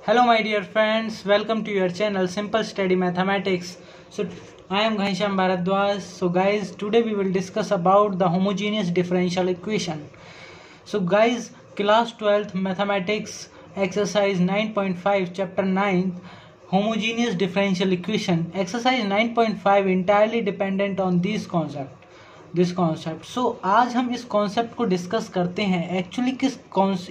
Hello my dear friends, welcome to your channel Simple Study Mathematics. So I am Ghanshyam Bharadwaj. So guys, today we will discuss about the homogeneous differential equation. So guys, class 12th mathematics exercise 9.5 chapter 9 homogeneous differential equation. Exercise 9.5 entirely dependent on this concept. सो आज हम इस concept को discuss करते हैं actually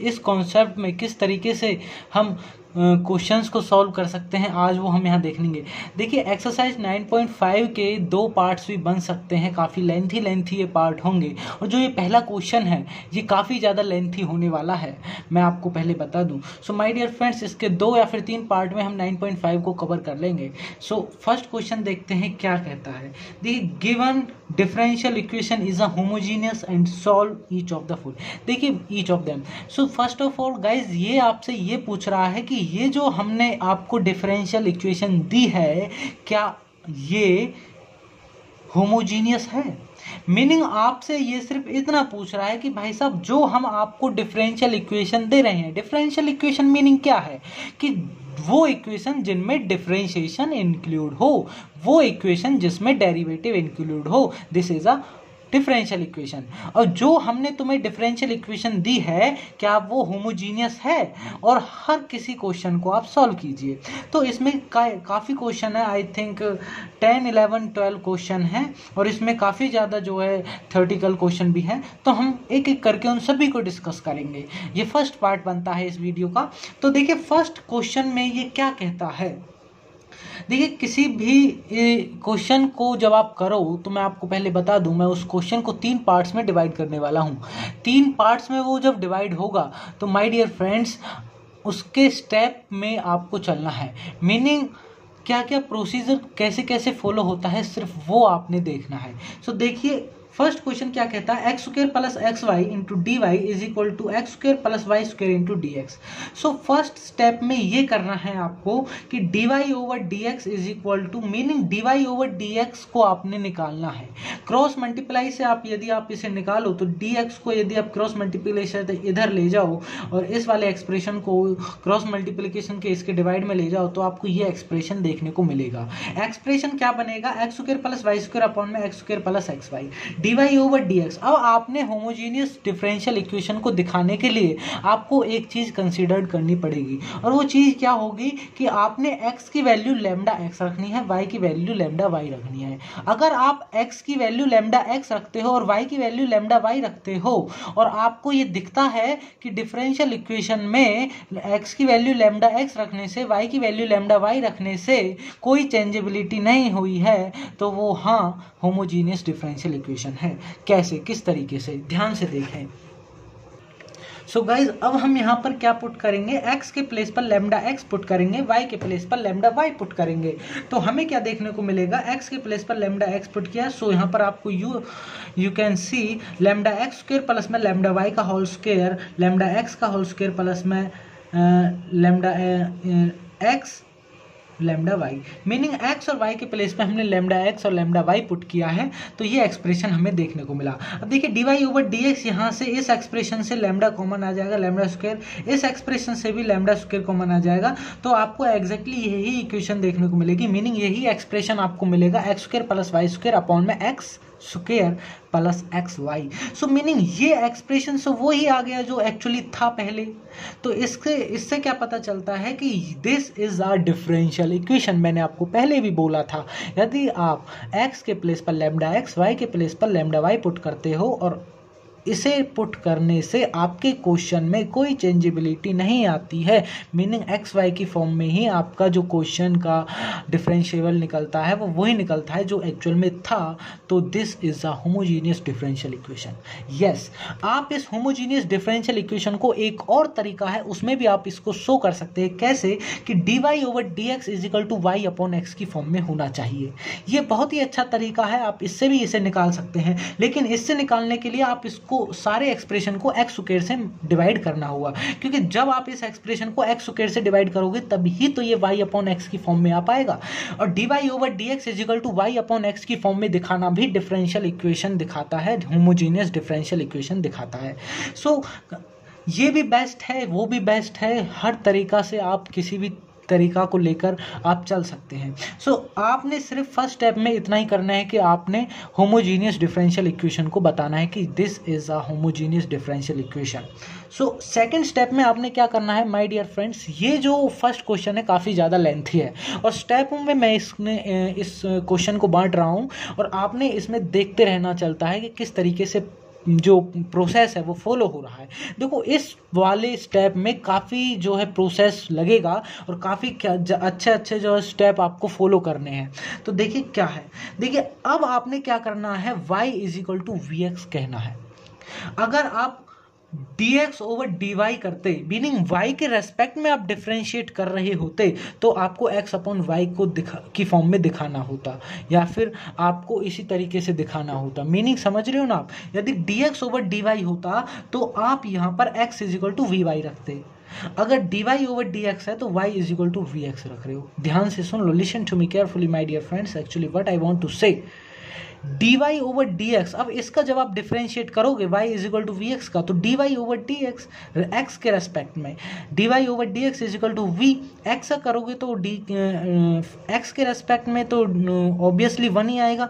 इस concept में किस तरीके से हम क्वेश्चंस को सॉल्व कर सकते हैं, आज वो हम यहाँ देख लेंगे। देखिए एक्सरसाइज 9.5 के दो पार्ट्स भी बन सकते हैं, काफ़ी लेंथी ये पार्ट होंगे। और जो ये पहला क्वेश्चन है ये काफ़ी ज़्यादा लेंथी होने वाला है, मैं आपको पहले बता दूं। सो माय डियर फ्रेंड्स, इसके 2 या फिर 3 पार्ट में हम 9.5 को कवर कर लेंगे। सो फर्स्ट क्वेश्चन देखते हैं क्या कहता है। देखिए given differential equation is a homogeneous and solve each of the following. देखिए each of them. So first of all guys ये आपसे ये पूछ रहा है कि ये जो हमने आपको डिफरेंशियल इक्वेशन दी है क्या ये होमोजीनियस है। मीनिंग आपसे ये सिर्फ इतना पूछ रहा है कि भाई साहब जो हम आपको डिफरेंशियल इक्वेशन दे रहे हैं, डिफरेंशियल इक्वेशन मीनिंग क्या है कि वो इक्वेशन जिनमें डिफरेंशिएशन इंक्लूड हो, वो इक्वेशन जिसमें डेरिवेटिव इंक्लूड हो, this is a differential equation. और जो हमने तुम्हें डिफरेंशियल इक्वेशन दी है क्या वो होमोजीनियस है, और हर किसी क्वेश्चन को आप सॉल्व कीजिए। तो इसमें काफ़ी क्वेश्चन है, आई थिंक 10, 11, 12 क्वेश्चन है, और इसमें काफ़ी ज़्यादा जो है थ्योरेटिकल क्वेश्चन भी है। तो हम एक एक करके उन सभी को डिस्कस करेंगे। ये फर्स्ट पार्ट बनता है इस वीडियो का। तो देखिए फर्स्ट क्वेश्चन में ये क्या कहता है। देखिए किसी भी क्वेश्चन को जब आप करो तो मैं आपको पहले बता दूं, मैं उस क्वेश्चन को 3 पार्ट्स में डिवाइड करने वाला हूं। 3 पार्ट्स में वो जब डिवाइड होगा तो माय डियर फ्रेंड्स उसके स्टेप में आपको चलना है। मीनिंग क्या क्या प्रोसीजर कैसे कैसे फॉलो होता है सिर्फ वो आपने देखना है। सो देखिए फर्स्ट क्वेश्चन क्या कहता है, x square plus x y into d y is equal to x square plus y square into d x. So first step में ये करना है आपको कि d y over d x is equal to, meaning d y over d x को आपने निकालना है। क्रॉस मल्टीप्लाई से यदि आप इसे निकालो तो डी एक्स को यदि आप क्रॉस मल्टीप्लिकेशन इधर ले जाओ और इस वाले एक्सप्रेशन को क्रॉस मल्टीप्लिकेशन के इसके डिवाइड में ले जाओ तो आपको ये एक्सप्रेशन देखने को मिलेगा। एक्सप्रेशन क्या बनेगा, x square plus y square upon में x square plus x y dy over dx। अब आपने होमोजेनियस डिफरेंशियल इक्वेशन को दिखाने के लिए आपको एक चीज कंसीडर करनी पड़ेगी, और वो चीज क्या होगी कि आपने x की वैल्यू लैम्डा x रखनी है, y की वैल्यू लैम्डा y रखनी है। अगर आप x की वैल्यू लैम्डा x रखते हो और y की वैल्यू लैम्डा y रखते हो और आपको ये दिखता है कि डिफरेंशियल इक्वेशन में x की वैल्यू लैम्डा x रखने से y की वैल्यू लैम्डा y रखने से कोई चेंजेबिलिटी नहीं हुई है, तो वो हाँ होमोजीनियस डिफरेंशियल इक्वेशन है। कैसे, किस तरीके से, ध्यान से देखें। सो गाइज अब हम यहाँ पर क्या पुट करेंगे, x के प्लेस पर लैम्डा x पुट करेंगे, y के प्लेस पर लैम्डा y पुट करेंगे। तो हमें क्या देखने को मिलेगा, x के प्लेस पर लैम्डा x पुट किया। सो यहाँ पर आपको you can see lambda x square plus में लैम्डा y का होल स्क्वायर, लैम्डा x का होल स्क्वायर प्लस में lambda x lambda y, meaning x और y के प्लेस पे हमने लैम्डा x और लैम्डा y पुट किया है, तो ये एक्सप्रेशन हमें देखने को मिला। अब देखिए dy ओवर dx, यहाँ से इस एक्सप्रेशन से लैम्डा कॉमन आ जाएगा, लैम्डा स्क्वायर, इस एक्सप्रेशन से भी लैम्डा स्क्वायर कॉमन आ जाएगा, तो आपको एग्जैक्टली यही इक्वेशन देखने को मिलेगी। मीनिंग यही एक्सप्रेशन आपको मिलेगा, x square plus y square upon में x square plus x y. So meaning ये एक्सप्रेशन से वो ही आ गया जो एक्चुअली था पहले। तो इससे क्या पता चलता है कि this is a differential equation. मैंने आपको पहले भी बोला था, यदि आप x के प्लेस पर लैम्डा x, y के प्लेस पर लैम्डा y पुट करते हो और इसे पुट करने से आपके क्वेश्चन में कोई चेंजेबिलिटी नहीं आती है, मीनिंग एक्स वाई की फॉर्म में ही आपका जो क्वेश्चन का डिफरेंशिएबल निकलता है वो वही निकलता है जो एक्चुअल में था। तो this is a homogeneous differential equation. Yes, आप इस होमोजीनियस डिफरेंशियल इक्वेशन को एक और तरीका है, उसमें भी आप इसको शो कर सकते हैं। कैसे कि d y over d x is equal to y upon x की फॉर्म में होना चाहिए। ये बहुत ही अच्छा तरीका है, आप इससे भी इसे निकाल सकते हैं, लेकिन इससे निकालने के लिए आप इसको सारे एक्सप्रेशन को एक्स स्क्वायर से डिवाइड करना होगा, क्योंकि जब आप इस एक्सप्रेशन को एक्स स्क्वायर से डिवाइड करोगे तभी तो ये वाई अपॉन एक्स की फॉर्म में आ पाएगा। और d y over d x is equal to y upon x की फॉर्म में दिखाना भी डिफरेंशियल इक्वेशन दिखाता है, होमोजीनियस डिफरेंशियल इक्वेशन दिखाता है। सो ये भी बेस्ट है, वो भी बेस्ट है, हर तरीका से आप किसी भी तरीका को लेकर आप चल सकते हैं। सो आपने सिर्फ फर्स्ट स्टेप में इतना ही करना है कि आपने होमोजीनियस डिफरेंशियल इक्वेशन को बताना है कि this is a homogeneous differential equation. So second step में आपने क्या करना है माय डियर फ्रेंड्स, ये जो फर्स्ट क्वेश्चन है काफ़ी ज़्यादा लेंथी है और स्टेपों में मैं इस क्वेश्चन को बांट रहा हूँ और आपने इसमें देखते रहना चलता है कि किस तरीके से जो प्रोसेस है वो फॉलो हो रहा है। देखो इस वाले स्टेप में काफ़ी जो है प्रोसेस लगेगा और काफ़ी अच्छे अच्छे जो स्टेप आपको फॉलो करने हैं। तो देखिए क्या है, देखिए अब आपने क्या करना है, y is equal to v x कहना है। अगर आप dx ओवर dy करते, मीनिंग y के रेस्पेक्ट में आप डिफ्रेंशिएट कर रहे होते तो आपको x अपॉन y को की फॉर्म में दिखाना होता या फिर आपको इसी तरीके से दिखाना होता। मीनिंग समझ रहे हो ना आप, यदि dx ओवर dy होता तो आप यहाँ पर x is equal to v y रखते। अगर dy ओवर dx है तो y is equal to v x रख रहे हो। ध्यान से सुन लो, listen to me carefully my dear friends, actually what I want to say, dy over dx, अब इसका जब आप डिफरेंशिएट करोगे y is equal to v x का, तो dy ओवर dx x के रेस्पेक्ट में dy over dx is equal to v, x करोगे तो x के रेस्पेक्ट में तो ऑब्वियसली 1 ही आएगा,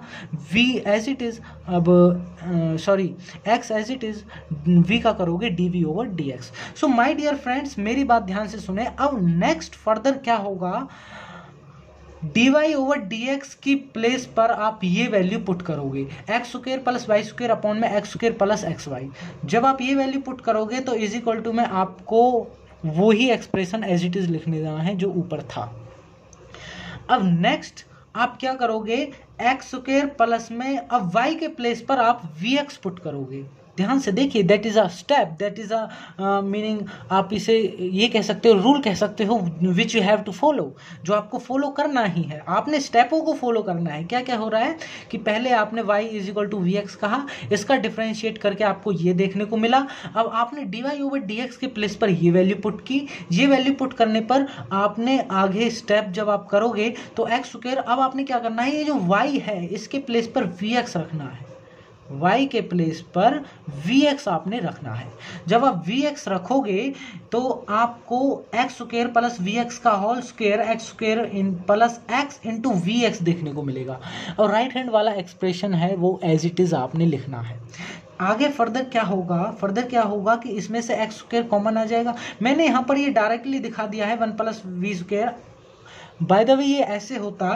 v एज इट इज, अब sorry x as it is, v का करोगे dv over dx। So my dear friends मेरी बात ध्यान से सुने। अब नेक्स्ट फर्दर क्या होगा, dy ओवर dx की प्लेस पर आप ये वैल्यू पुट करोगे, x square plus y square upon में x square plus x y. जब आप ये वैल्यू पुट करोगे तो इज इक्वल टू में आपको वो ही एक्सप्रेशन एज इट इज लिखने देना है जो ऊपर था। अब नेक्स्ट आप क्या करोगे, एक्स स्क्वायर प्लस में अब y के प्लेस पर आप vx पुट करोगे। ध्यान से देखिए, that is a step, that is a meaning, आप इसे ये कह सकते हो, रूल कह सकते हो, which you have to follow, जो आपको फॉलो करना ही है। आपने स्टेपों को फॉलो करना है। क्या क्या हो रहा है कि पहले आपने y is equal to v x कहा, इसका डिफरेंशिएट करके आपको ये देखने को मिला। अब आपने dy ओवर dx के प्लेस पर ये वैल्यू पुट की, ये वैल्यू पुट करने पर आपने आगे स्टेप जब आप करोगे तो एक्स स्क्वायर, अब आपने क्या करना है, ये जो y है इसके प्लेस पर वी एक्स रखना है, y के प्लेस पर vx आपने रखना है। जब आप vx रखोगे तो आपको एक्स स्क्वायर प्लस vx का whole square x square in plus x into vx देखने को मिलेगा और राइट हैंड वाला एक्सप्रेशन है वो एज इट इज आपने लिखना है। आगे फर्दर क्या होगा कि इसमें से एक्स स्क्वायर कॉमन आ जाएगा। मैंने यहाँ पर ये डायरेक्टली दिखा दिया है 1 plus v square. By the way ये ऐसे होता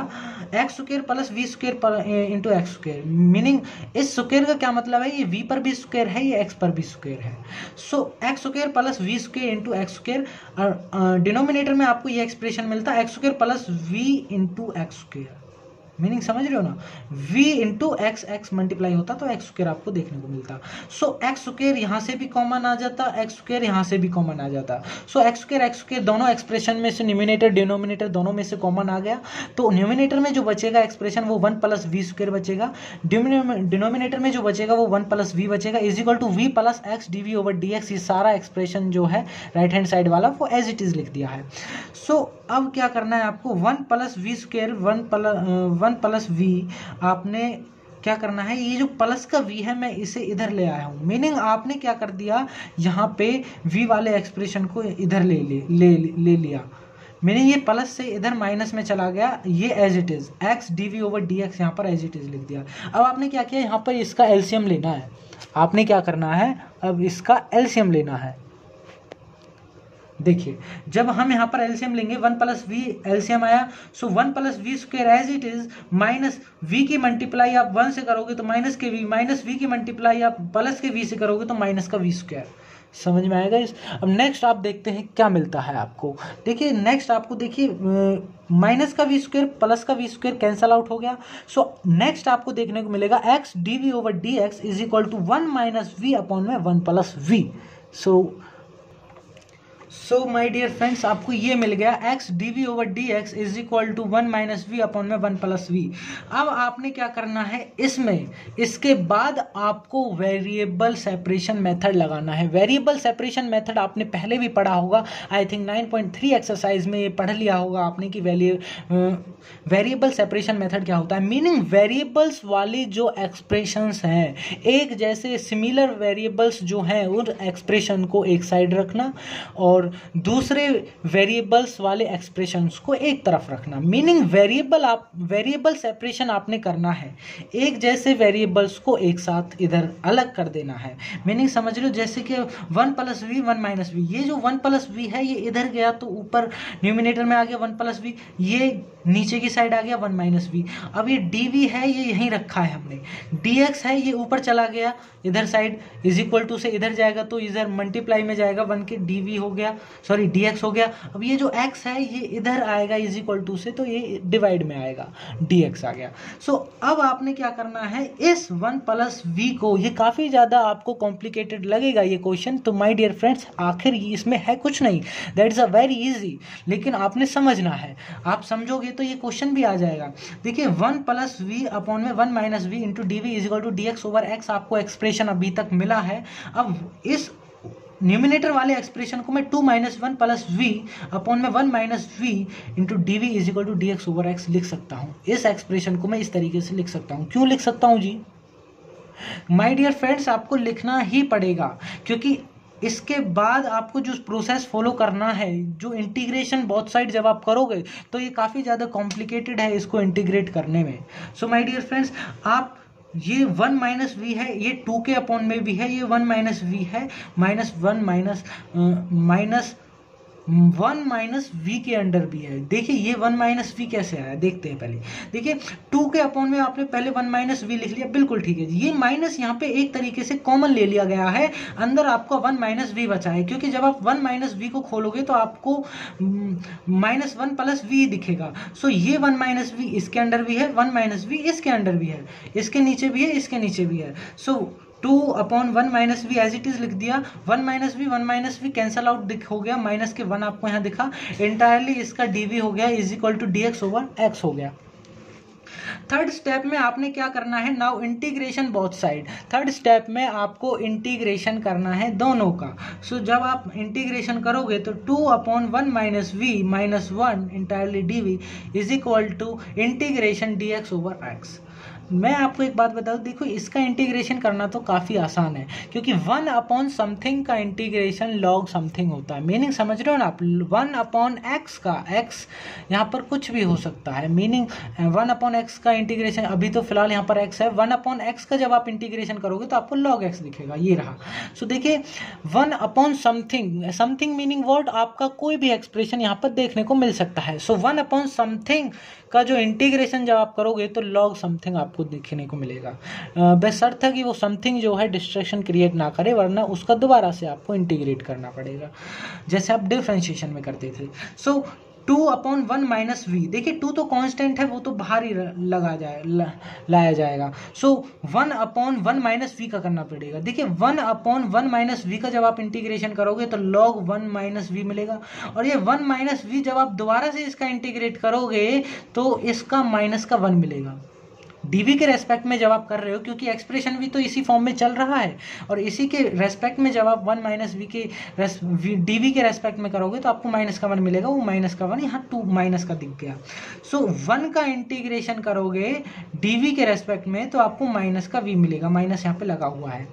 x square plus v square into x square, meaning इस स्क्वायर का क्या मतलब है, ये v पर भी स्क्वायर है, ये x पर भी स्क्वायर है। So x square plus v square into x square, denominator में आपको ये एक्सप्रेशन मिलता है x square plus v into x square. Meaning समझ रहे हो ना, v into x x multiply होता तो एक्स स्क्वायर आपको देखने को मिलता। सो एक्स स्क्वायर यहाँ से भी कॉमन आ जाता, एक्स स्क्वायर यहाँ से भी कॉमन आ जाता। सो एक्स स्क्वायर दोनों एक्सप्रेशन में से न्यूमिनेटर डिनोमिनेटर दोनों में से कॉमन आ गया, तो न्यूमिनेटर में जो बचेगा एक्सप्रेशन वो 1 प्लस वी स्क्वायर बचेगा, डिनोमिनेटर में जो बचेगा वो 1 प्लस वी बचेगा, is equal to v plus x d over d x. ये सारा एक्सप्रेशन जो है राइट हैंड साइड वाला वो एज इट इज लिख दिया है। सो अब क्या करना है आपको, 1 plus v square 1 plus v आपने क्या करना है, ये जो प्लस का v है मैं इसे इधर ले आया हूँ। मीनिंग आपने क्या कर दिया, यहाँ पे v वाले एक्सप्रेशन को इधर ले लिया, मीनिंग ये प्लस से इधर माइनस में चला गया, ये as it is x d v over d x यहाँ पर एज इट इज लिख दिया। अब आपने क्या किया, यहाँ पर इसका एलसीएम लेना है। आपने क्या करना है, अब इसका एलसीएम लेना है। देखिए जब हम यहाँ पर एलसीएम लेंगे 1 प्लस वी एलसीएम आया, so 1 plus v square as it is minus v की मल्टीप्लाई आप 1 से करोगे तो माइनस के वी, माइनस वी की मल्टीप्लाई आप प्लस के वी से करोगे तो माइनस का वी स्क्वायर। समझ में आएगा इस। अब नेक्स्ट आप देखते हैं क्या मिलता है आपको। देखिए नेक्स्ट आपको देखिए माइनस का वी स्क्वायर प्लस का वी स्क्वायर कैंसल आउट हो गया। सो नेक्स्ट आपको देखने को मिलेगा x d v over d x is equal to 1 minus v upon में 1 plus v. So my dear friends, आपको ये मिल गया x dv over dx is equal to 1 minus v upon में 1 प्लस वी। अब आपने क्या करना है इसमें, इसके बाद आपको वेरिएबल सेपरेशन मेथड लगाना है। वेरिएबल सेपरेशन मेथड आपने पहले भी पढ़ा होगा, आई थिंक 9.3 एक्सरसाइज में ये पढ़ लिया होगा आपने कि वेरिएबल सेपरेशन मेथड क्या होता है। मीनिंग वेरिएबल्स वाले जो एक्सप्रेशंस हैं, एक जैसे सिमिलर वेरिएबल्स जो हैं उन एक्सप्रेशन को एक साइड रखना और दूसरे वेरिएबल्स वाले एक्सप्रेशंस को एक तरफ रखना। मीनिंग वेरिएबल सेपरेशन आपने करना है, एक जैसे वेरिएबल्स को एक साथ इधर अलग कर देना है। मीनिंग समझ लो, जैसे कि 1 प्लस वी 1 माइनस वी, ये जो 1 प्लस वी है ये इधर गया तो ऊपर न्यूमिनेटर में आ गया 1 प्लस वी, ये नीचे की साइड आ गया 1 माइनस वी। अब ये dv है ये यहीं रखा है हमने, dx है ये ऊपर चला गया इधर साइड इज इक्वल टू से इधर जाएगा तो इधर मल्टीप्लाई में जाएगा 1 के dv हो गया, सॉरी dx हो गया। अब ये जो x है ये इधर आएगा इज इक्वल टू से तो ये डिवाइड में आएगा, dx आ गया। सो अब आपने क्या करना है, इस 1 प्लस वी को, ये काफ़ी ज़्यादा आपको कॉम्प्लिकेटेड लगेगा ये क्वेश्चन, तो माय डियर फ्रेंड्स आखिर इसमें है कुछ नहीं, that is a very easy, लेकिन आपने समझना है। आप समझोगे तो ये क्वेश्चन भी आ जाएगा। देखिए 1 प्लस वी अपॉन में 1 minus v into d v is equal to d x over x आपको एक्सप्रेशन अभी तक मिला है। अब इस न्यूमिनेटर वाले एक्सप्रेशन को मैं 2 माइनस 1 प्लस वी अपॉन में 1 minus v into d v is equal to d x over x लिख सकता हूँ। इस एक्सप्रेशन को मैं इस तरीके से लिख सकता हूँ। क्यों लिख सकता हूँ जी? माय डियर फ्रेंड्स आपको लिखना ही पड़ेगा, क्योंकि इसके बाद आपको जो प्रोसेस फॉलो करना है, जो इंटीग्रेशन बोथ साइड जब आप करोगे तो ये काफ़ी ज़्यादा कॉम्प्लिकेटेड है इसको इंटीग्रेट करने में। सो माय डियर फ्रेंड्स, आप ये 1 माइनस वी है, ये 2 के अपॉन में भी है, ये 1 माइनस वी है, माइनस 1 माइनस वी के अंडर भी है। देखिए ये 1 माइनस वी कैसे आया देखते हैं पहले। देखिए 2 के अपॉन में आपने पहले 1 माइनस वी लिख लिया, बिल्कुल ठीक है। ये माइनस यहाँ पे एक तरीके से कॉमन ले लिया गया है, अंदर आपको 1 माइनस वी बचा है, क्योंकि जब आप 1 माइनस वी को खोलोगे तो आपको माइनस 1 प्लस वी दिखेगा। सो ये 1 माइनस वी इसके अंडर भी है, 1 माइनस वी इसके अंडर भी है, इसके नीचे भी है, इसके नीचे भी है। So 2 upon 1 minus v as it is लिख दिया। 1 माइनस वी कैंसल आउट हो गया, माइनस के 1 आपको यहाँ दिखा, इंटायरली इसका dv हो गया is equal to dx over x हो गया। थर्ड स्टेप में आपने क्या करना है, now integration both side. Third step में आपको इंटीग्रेशन करना है दोनों का। सो जब आप इंटीग्रेशन करोगे तो 2 upon 1 minus v minus 1 entirely d is equal to integration dx over x। मैं आपको एक बात बता दूं, देखो इसका इंटीग्रेशन करना तो काफ़ी आसान है, क्योंकि 1 अपॉन समथिंग का इंटीग्रेशन लॉग समथिंग होता है। मीनिंग समझ रहे हो ना आप, 1 अपॉन एक्स का, एक्स यहाँ पर कुछ भी हो सकता है। मीनिंग 1 अपॉन एक्स का इंटीग्रेशन, अभी तो फिलहाल यहाँ पर एक्स है, 1 अपॉन एक्स का जब आप इंटीग्रेशन करोगे तो आपको लॉग एक्स दिखेगा, ये रहा। सो देखिए 1 upon something, something meaning word आपका कोई भी एक्सप्रेशन यहाँ पर देखने को मिल सकता है। सो 1 अपॉन समथिंग का जो इंटीग्रेशन जब आप करोगे तो लॉग समथिंग आपको देखने को मिलेगा। बशर्ते है कि वो समथिंग जो है डिस्ट्रैक्शन क्रिएट ना करे, वरना उसका दोबारा से आपको इंटीग्रेट करना पड़ेगा जैसे आप डिफरेंशिएशन में करते थे। सो 2 अपॉन 1 माइनस वी, देखिए 2 तो कांस्टेंट है, वो तो बाहर ही लाया जाएगा। सो 1 अपॉन 1 माइनस वी का करना पड़ेगा। देखिए 1 अपॉन 1 माइनस वी का जब आप इंटीग्रेशन करोगे तो लॉग 1 माइनस वी मिलेगा, और ये 1 माइनस वी जब आप दोबारा से इसका इंटीग्रेट करोगे तो इसका माइनस का 1 मिलेगा। डीवी के रेस्पेक्ट में जब आप कर रहे हो, क्योंकि एक्सप्रेशन भी तो इसी फॉर्म में चल रहा है, और इसी के रेस्पेक्ट में जब आप 1 माइनस वी के डीवी के रेस्पेक्ट में करोगे तो आपको माइनस का 1 मिलेगा। वो माइनस का 1 यहाँ 2 माइनस का दिख गया। सो 1 का इंटीग्रेशन करोगे डीवी के रेस्पेक्ट में तो आपको माइनस का वी मिलेगा, माइनस यहाँ पे लगा हुआ है।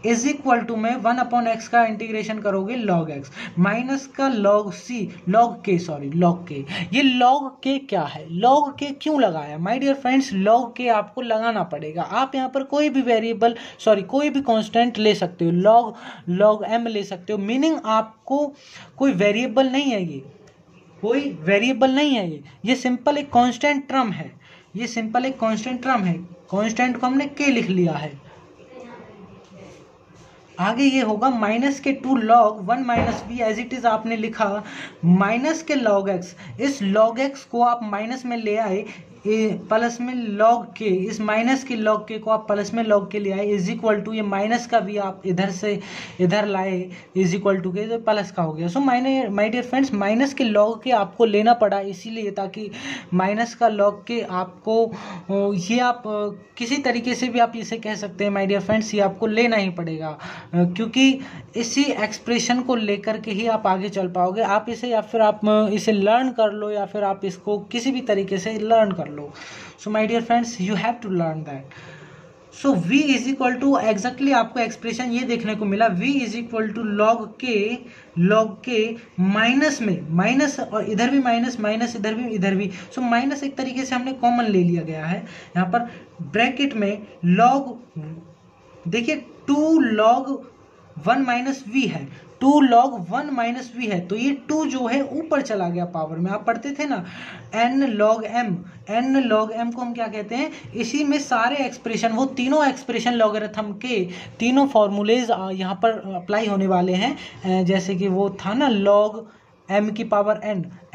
इज इक्वल टू में 1 अपॉन एक्स का इंटीग्रेशन करोगे लॉग एक्स, माइनस का लॉग सी, लॉग के, ये लॉग के क्या है, लॉग के क्यों लगाया माय डियर फ्रेंड्स? लॉग के आपको लगाना पड़ेगा। आप यहाँ पर कोई भी वेरिएबल, कोई भी कांस्टेंट ले सकते हो, लॉग एम ले सकते हो। मीनिंग आपको कोई वेरिएबल नहीं है, ये कोई वेरिएबल नहीं है, ये सिंपल एक कांस्टेंट टर्म है, ये सिंपल एक कांस्टेंट टर्म है। कांस्टेंट को हमने के लिख लिया है। आगे ये होगा माइनस के 2 log 1 minus v as it is आपने लिखा, माइनस के लॉग एक्स, इस लॉग एक्स को आप माइनस में ले आए, प्लस में log k, इस माइनस के log k को आप प्लस में log k ले आए इज इक्वल टू, ये माइनस का भी आप इधर से इधर लाए इज इक्वल टू के, तो प्लस का हो गया। So my dear friends, minus के log k आपको लेना पड़ा इसीलिए ताकि माइनस का log k आपको ये आप किसी तरीके से भी आप इसे कह सकते हैं माय डियर फ्रेंड्स, ये आपको लेना ही पड़ेगा क्योंकि इसी एक्सप्रेशन को लेकर के ही आप आगे चल पाओगे। आप इसे या फिर आप इसे लर्न कर लो या फिर आप इसको किसी भी तरीके से लर्न कर लो। So my dear friends, you have to learn that. So v is equal to, exactly आपको एक्सप्रेशन ये देखने को मिला, v is equal to log k minus में माइनस, और इधर भी माइनस, माइनस इधर भी। सो माइनस एक तरीके से हमने कॉमन ले लिया गया है यहाँ पर ब्रैकेट में log, देखिए 2 log 1 माइनस वी है, 2 log 1 माइनस वी है, तो ये 2 जो है ऊपर चला गया पावर में। आप पढ़ते थे ना n log m को हम क्या कहते हैं, इसी में सारे एक्सप्रेशन, वो तीनों एक्सप्रेशन लॉगरिथम के तीनों फॉर्मूलेज यहाँ पर अप्लाई होने वाले हैं। जैसे कि वो था ना log m की पावर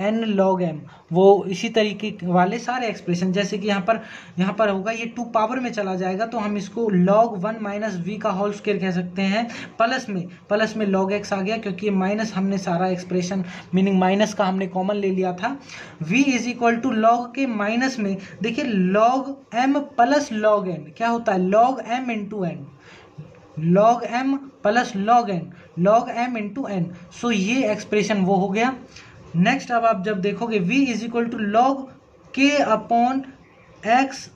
n log m, वो इसी तरीके वाले सारे एक्सप्रेशन, जैसे कि यहाँ पर होगा ये 2 पावर में चला जाएगा तो हम इसको log 1 माइनस वी का होल स्क्वायर कह सकते हैं। प्लस में log x आ गया क्योंकि ये माइनस हमने सारा एक्सप्रेशन मीनिंग माइनस का हमने कॉमन ले लिया था। v is equal to log के माइनस में देखिए log m plus log n क्या होता है, log m into n, log m plus log m into n। सो ये एक्सप्रेशन वो हो गया। नेक्स्ट अब आप जब देखोगे v is equal to log k upon x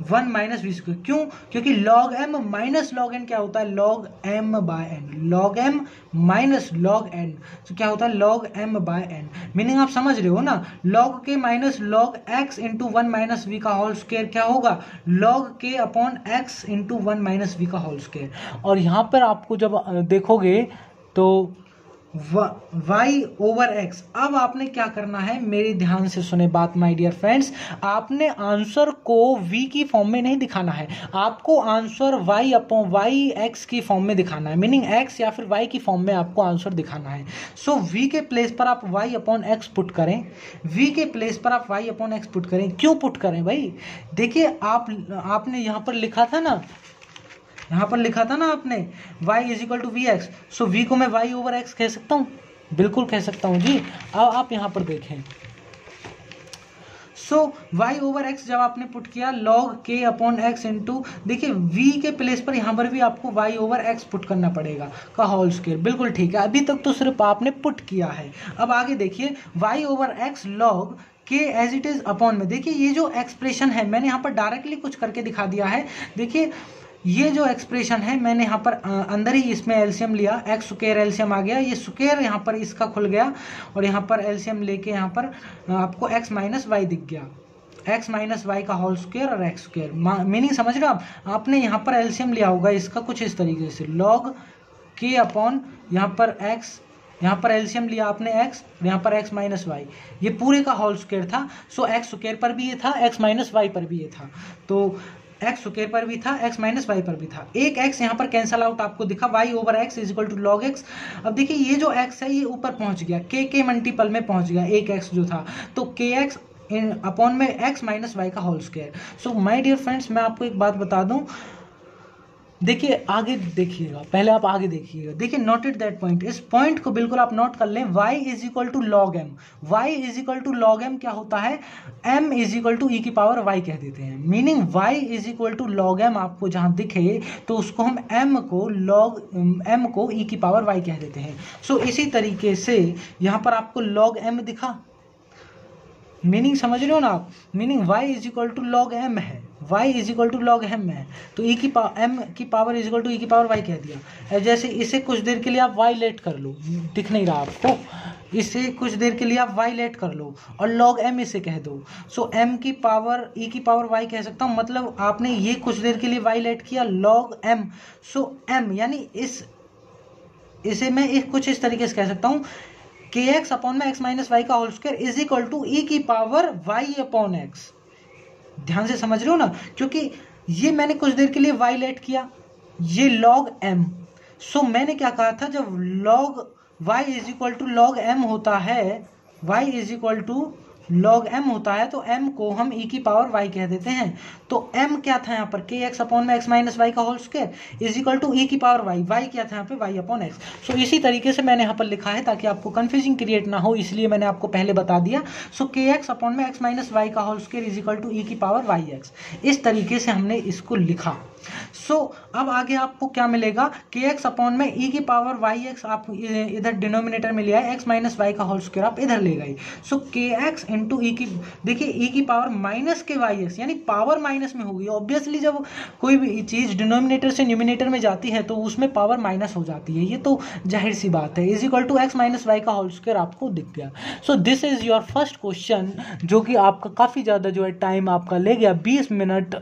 1 minus v square, क्यों, क्योंकि log m minus log n क्या होता है, log m by n, log m minus log n, तो क्या होता है log m by n। Meaning आप समझ रहे हो ना, log k minus log x into 1 minus v का होल स्क्वायर क्या होगा, log k upon x into 1 minus v का होल स्क्वायर। और यहाँ पर आपको जब देखोगे तो y ओवर x, अब आपने क्या करना है, मेरे ध्यान से सुने बात माय डियर फ्रेंड्स, आपने आंसर को v की फॉर्म में नहीं दिखाना है, आपको answer y upon y x की फॉर्म में दिखाना है, मीनिंग x या फिर y की फॉर्म में आपको आंसर दिखाना है। सो v के प्लेस पर आप y अपॉन x पुट करें, v के प्लेस पर आप y अपॉन x पुट करें। क्यों पुट करें भाई, देखिए आपने यहाँ पर लिखा था ना, आपने y is equal to v x, so v को मैं y ओवर x कह सकता हूँ, बिल्कुल कह सकता हूँ जी। अब आप यहाँ पर देखें, सो y ओवर x जब आपने पुट किया log k upon x into, देखिए v के प्लेस पर यहाँ पर भी आपको y ओवर x पुट करना पड़ेगा का होल स्क्वायर, बिल्कुल ठीक है। अभी तक तो सिर्फ आपने पुट किया है, अब आगे देखिए y over x log k as it is upon में, देखिए ये जो एक्सप्रेशन है मैंने यहाँ पर डायरेक्टली कुछ करके दिखा दिया है। देखिए ये जो एक्सप्रेशन है मैंने यहाँ पर अंदर ही इसमें एलसीएम लिया, एक्स स्क्वायर एलसीएम आ गया, ये स्क्वायर यहाँ पर इसका खुल गया और यहाँ पर एलसीएम लेके यहाँ पर आपको एक्स माइनस वाई दिख गया, एक्स माइनस वाई का होल स्क्वायर और एक्स स्क्वायर। मीनिंग समझ रहे हो आप, आपने यहाँ पर एलसीएम लिया होगा इसका कुछ इस तरीके से, लॉग के अपॉन यहाँ पर एक्स, यहाँ पर एलसीएम लिया आपने x, यहाँ पर x माइनस वाई, ये पूरे का होल स्क्वायर था। सो एक्स स्क्वायर पर भी ये था, x माइनस वाई पर भी ये था, तो एक्स स्क्वायर पर भी था, एक्स माइनस वाई पर भी था। एक एक्स यहाँ पर कैंसल आउट आपको दिखा, y over x is equal to log x. अब देखिए ये जो एक्स है ये ऊपर पहुंच गया, के मल्टीपल में पहुंच गया, एक एक्स जो था, तो के एक्स अपॉन में एक्स माइनस वाई का whole square. So my dear friends, मैं आपको एक बात बता दूं, देखिए आगे देखिएगा, पहले आप आगे देखिएगा, देखिए नोटेड दैट पॉइंट, इस पॉइंट को बिल्कुल आप नोट कर लें। y is equal to log m, y is equal to log m क्या होता है, m is equal to e की पावर y कह देते हैं। Meaning y is equal to log m आपको जहां दिखे तो उसको हम m को e की पावर y कह देते हैं। सो इसी तरीके से यहाँ पर आपको लॉग m दिखा, मीनिंग समझ रहे हो ना आप, meaning y is equal to log m है, y is equal to log m है, तो e की m की power is equal to e की पावर y कह दिया। जैसे इसे कुछ देर के लिए आप y लेट कर लो, दिख नहीं रहा आपको, इसे कुछ देर के लिए आप y लेट कर लो और log m इसे कह दो। सो m की पावर e की पावर y कह सकता हूँ, मतलब आपने ये कुछ देर के लिए y लेट किया log m। सो m यानी इसे मैं कुछ इस तरीके से कह सकता हूँ, के एक्स अपॉन में एक्स माइनस वाई का whole square is equal to e की पावर वाई अपॉन एक्स। ध्यान से समझ रहे हो ना, क्योंकि ये मैंने कुछ देर के लिए वाई लेट किया, ये लॉग एम। सो मैंने क्या कहा था, जब log y is equal to log m होता है, y is equal to log m होता है तो m को हम e की पावर y कह देते हैं। तो m क्या था यहाँ पर kx अपॉन में x माइनस वाई का whole square is equal to e की पावर y क्या था यहाँ पे y अपॉन x। सो इसी तरीके से मैंने यहाँ पर लिखा है ताकि आपको कंफ्यूजिंग क्रिएट ना हो, इसलिए मैंने आपको पहले बता दिया। सो kx अपॉन में x माइनस वाई का whole square is equal to e की पावर yx, इस तरीके से हमने इसको लिखा। सो अब आगे आपको क्या मिलेगा, kx अपॉन में e की पावर yx आप इधर डिनोमिनेटर में ले आए, x माइनस वाई का होल स्क्वायर आप इधर ले गए। सो kx इंटू ई की, देखिए e की पावर माइनस के yx यानी पावर माइनस में होगी। ऑब्वियसली जब कोई भी चीज डिनोमिनेटर से न्यूमिनेटर में जाती है तो उसमें पावर माइनस हो जाती है, ये तो जाहिर सी बात है। Is equal to x minus y का होल स्क्वायर आपको दिख गया। So this is your first question, जो कि आपका काफ़ी ज़्यादा जो है टाइम आपका ले गया 20 मिनट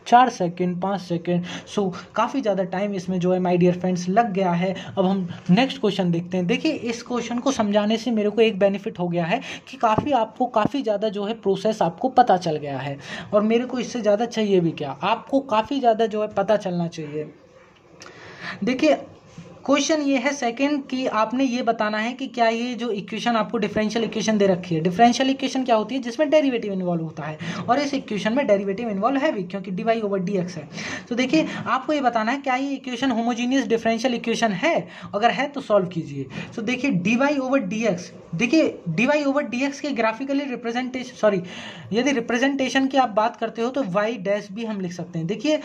4 सेकेंड 5 सेकेंड। सो काफ़ी ज़्यादा टाइम इसमें जो है माय डियर फ्रेंड्स लग गया है। अब हम नेक्स्ट क्वेश्चन देखते हैं। देखिए इस क्वेश्चन को समझाने से मेरे को एक बेनिफिट हो गया है कि आपको काफ़ी ज़्यादा जो है प्रोसेस आपको पता चल गया है, और मेरे को इससे ज़्यादा चाहिए भी क्या, आपको काफ़ी ज़्यादा जो है पता चलना चाहिए। देखिए क्वेश्चन ये है सेकंड कि आपने ये बताना है कि क्या ये जो इक्वेशन आपको डिफरेंशियल इक्वेशन दे रखी है, डिफरेंशियल इक्वेशन क्या होती है जिसमें डेरिवेटिव इन्वॉल्व होता है, और इस इक्वेशन में डेरिवेटिव इन्वॉल्व है भी क्योंकि dy ओवर dx है। तो देखिए आपको ये बताना है क्या ये इक्वेशन होमोजीनियस डिफरेंशियल इक्वेशन है, अगर है तो सॉल्व कीजिए। तो देखिए dy ओवर dx, देखिए dy ओवर dx के ग्राफिकली रिप्रेजेंटेशन, सॉरी यदि रिप्रेजेंटेशन की आप बात करते हो तो y डैश भी हम लिख सकते हैं। देखिए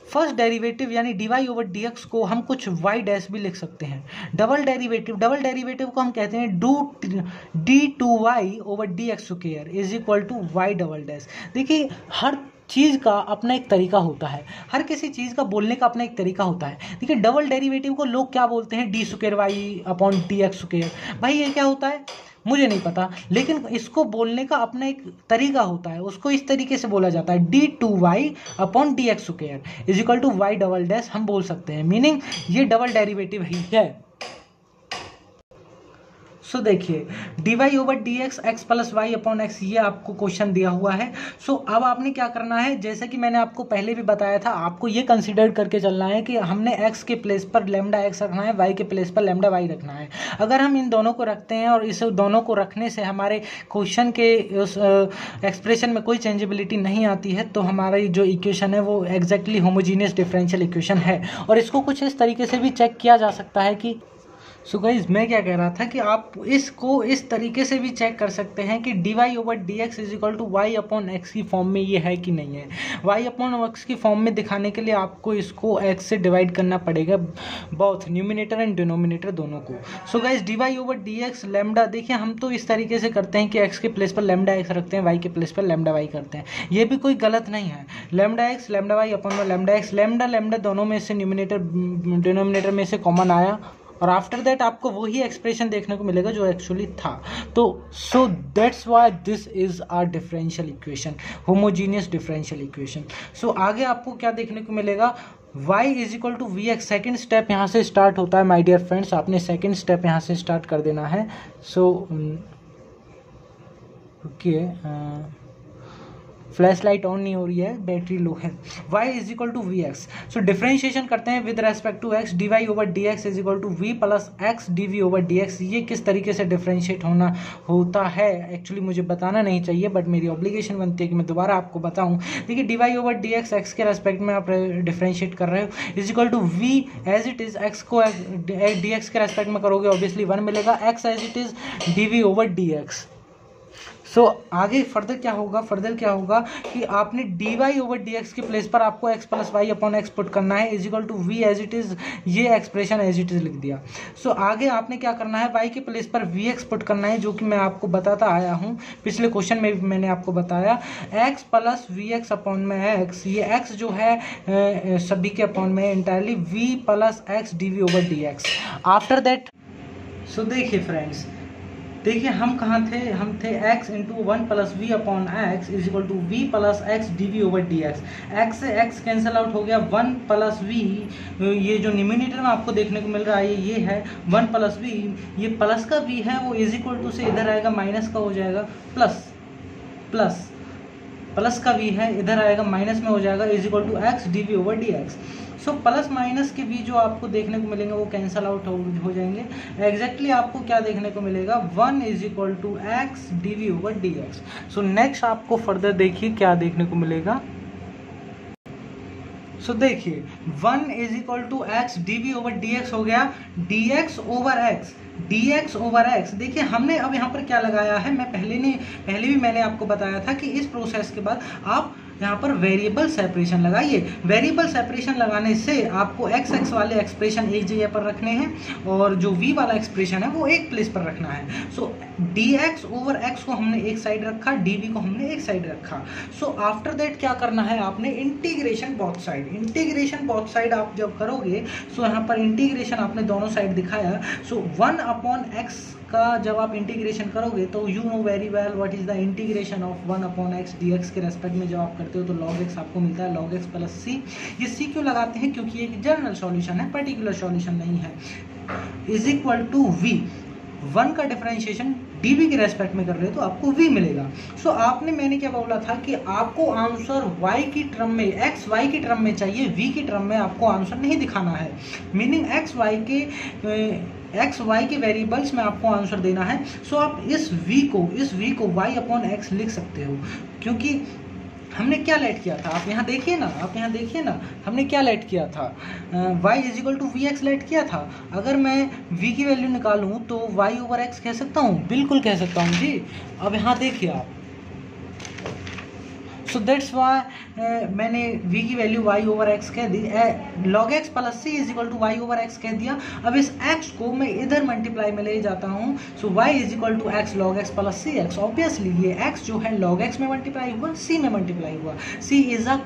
फर्स्ट डेरिवेटिव यानी dy ओवर dx को हम कुछ y डैश भी लिख सकते हैं। डबल डेरिवेटिव को हम कहते हैं d2y over dx square is equal to y double dash. देखिए हर चीज़ का अपना एक तरीका होता है, हर किसी चीज़ का बोलने का अपना एक तरीका होता है। देखिए डबल डेरिवेटिव को लोग क्या बोलते हैं, d square y upon d x square. भाई ये क्या होता है मुझे नहीं पता, लेकिन इसको बोलने का अपना एक तरीका होता है, उसको इस तरीके से बोला जाता है d2y upon d x square is equal to y double dash हम बोल सकते हैं, मीनिंग ये डबल डेरिवेटिव ही है। सो देखिए dy over dx x plus y upon x, ये आपको क्वेश्चन दिया हुआ है। सो अब आपने क्या करना है, जैसे कि मैंने आपको पहले भी बताया था, आपको ये कंसीडर करके चलना है कि हमने x के प्लेस पर लैम्डा x रखना है, y के प्लेस पर लैम्डा y रखना है। अगर हम इन दोनों को रखते हैं और इस दोनों को रखने से हमारे क्वेश्चन के उस एक्सप्रेशन में कोई चेंजेबिलिटी नहीं आती है, तो हमारी जो इक्वेशन है वो एग्जैक्टली होमोजीनियस डिफरेंशियल इक्वेशन है। और इसको कुछ इस तरीके से भी चेक किया जा सकता है कि सो गाइज मैं क्या कह रहा था कि आप इसको इस तरीके से भी चेक कर सकते हैं कि dy over dx is equal to y upon x की फॉर्म में ये है कि नहीं है। y अपॉन एक्स की फॉर्म में दिखाने के लिए आपको इसको x से डिवाइड करना पड़ेगा, बोथ न्यूमिनेटर एंड डिनोमिनेटर दोनों को। So guys dy over dx lambda, देखिए हम तो इस तरीके से करते हैं कि x के प्लेस पर लैम्डा x रखते हैं, y के प्लेस पर लैम्डा y करते हैं, ये भी कोई गलत नहीं है। Lambda x lambda y upon में लैम्डा x, लैम्डा दोनों में से न्यूमिनेटर डिनोमिनेटर में से कॉमन आया, और आफ्टर दैट आपको वही एक्सप्रेशन देखने को मिलेगा जो एक्चुअली था। तो so that's why this is our differential equation, homogeneous differential equation. So आगे आपको क्या देखने को मिलेगा, y is equal to v x, second step यहाँ से स्टार्ट होता है माय डियर फ्रेंड्स, आपने सेकेंड स्टेप यहाँ से स्टार्ट कर देना है। सो रुकिए, फ्लैश लाइट ऑन नहीं हो रही है, बैटरी लो है। y is equal to v x, so differentiation करते हैं with respect to x, dy over d x is equal to v plus x d over d x. ये किस तरीके से डिफरेंशिएट होता है एक्चुअली मुझे बताना नहीं चाहिए, बट मेरी ऑब्लिगेशन बनती है कि मैं दोबारा आपको बताऊं। देखिए dy ओवर डी एक्स के रेस्पेक्ट में आप डिफरेंशिएट कर रहे हो is equal to v as it is, x को डी एक्स के रेस्पेक्ट में करोगे ऑब्वियसली 1 मिलेगा, x as it is d over d x. So आगे फर्दर क्या होगा कि आपने dy ओवर dx के प्लेस पर आपको x plus y upon x put करना है is equal to v as it is, ये एक्सप्रेशन एज इट इज लिख दिया। सो आगे आपने क्या करना है, y के प्लेस पर vx पुट करना है, जो कि मैं आपको बताता आया हूँ पिछले क्वेश्चन में भी मैंने आपको बताया, x plus v x upon में x, ये x जो है सभी के अपॉन में entirely v plus x d over d x. After that so देखिए फ्रेंड्स, देखिए हम कहाँ थे, हम थे x into 1 plus v upon x is equal to v plus x d v over d x. X से x cancel out हो गया, 1 प्लस वी, ये जो न्यूमिनेटर में आपको देखने को मिल रहा है ये है 1 प्लस वी, ये प्लस का v है वो इज इक्वल टू से इधर आएगा माइनस का हो जाएगा प्लस प्लस का v है, इधर आएगा माइनस में हो जाएगा is equal to x d v over d x. So plus minus के v जो आपको देखने को मिलेंगे वो कैंसल आउट हो जाएंगे। एग्जैक्टली आपको क्या देखने को मिलेगा, 1 is equal to x d v over d x. So next आपको फर्दर देखिए क्या देखने को मिलेगा। सो देखिए 1 is equal to x d v over d x हो गया, d x over x, d x over x. देखिए हमने अब यहाँ पर क्या लगाया है, मैं पहले भी मैंने आपको बताया था कि इस प्रोसेस के बाद आप यहाँ पर वेरिएबल सेपरेशन लगाइए। वेरिएबल सेपरेशन लगाने से आपको एक्स एक्स वाले एक्सप्रेशन एक जगह पर रखने हैं और जो वी वाला एक्सप्रेशन है वो एक प्लेस पर रखना है। सो डी एक्स ओवर एक्स को हमने एक साइड रखा, डी वी को हमने एक साइड रखा। सो आफ्टर दैट क्या करना है, आपने integration both side, integration both side आप जब करोगे, सो यहाँ पर इंटीग्रेशन आपने दोनों साइड दिखाया। सो 1 अपॉन एक्स का जब आप इंटीग्रेशन करोगे तो you know very well what is the integration of 1 upon x d x के रेस्पेक्ट में जब आप करते हो तो लॉग एक्स आपको मिलता है, लॉग एक्स प्लस सी। ये सी क्यों लगाते हैं, क्योंकि ये जनरल सॉल्यूशन है, पर्टिकुलर सॉल्यूशन नहीं है। इज इक्वल टू वी, 1 का डिफरेंशिएशन dv के रेस्पेक्ट में कर रहे हो तो आपको v मिलेगा। सो मैंने क्या बोला था कि आपको आंसर y की टर्म में, x y की टर्म में चाहिए, v की टर्म में आपको आंसर नहीं दिखाना है। मीनिंग x y के वेरिएबल्स में आपको आंसर देना है। सो आप इस v को y अपॉन x लिख सकते हो, क्योंकि हमने क्या लेट किया था, आप यहाँ देखिए ना, हमने क्या लेट किया था, y is equal to v x let किया था। अगर मैं v की वैल्यू निकालूँ तो y ओवर x कह सकता हूँ, बिल्कुल कह सकता हूँ जी। अब यहाँ देखिए आप, सो दैट्स वाई मैंने v की वैल्यू y ओवर x कह दी, log x plus c is equal to y over x कह दिया। अब इस x को मैं इधर मल्टीप्लाई में ले जाता हूँ, so y is equal to x log x plus c x. Obviously ये x जो है log x में मल्टीप्लाई हुआ, c में मल्टीप्लाई हुआ, c is a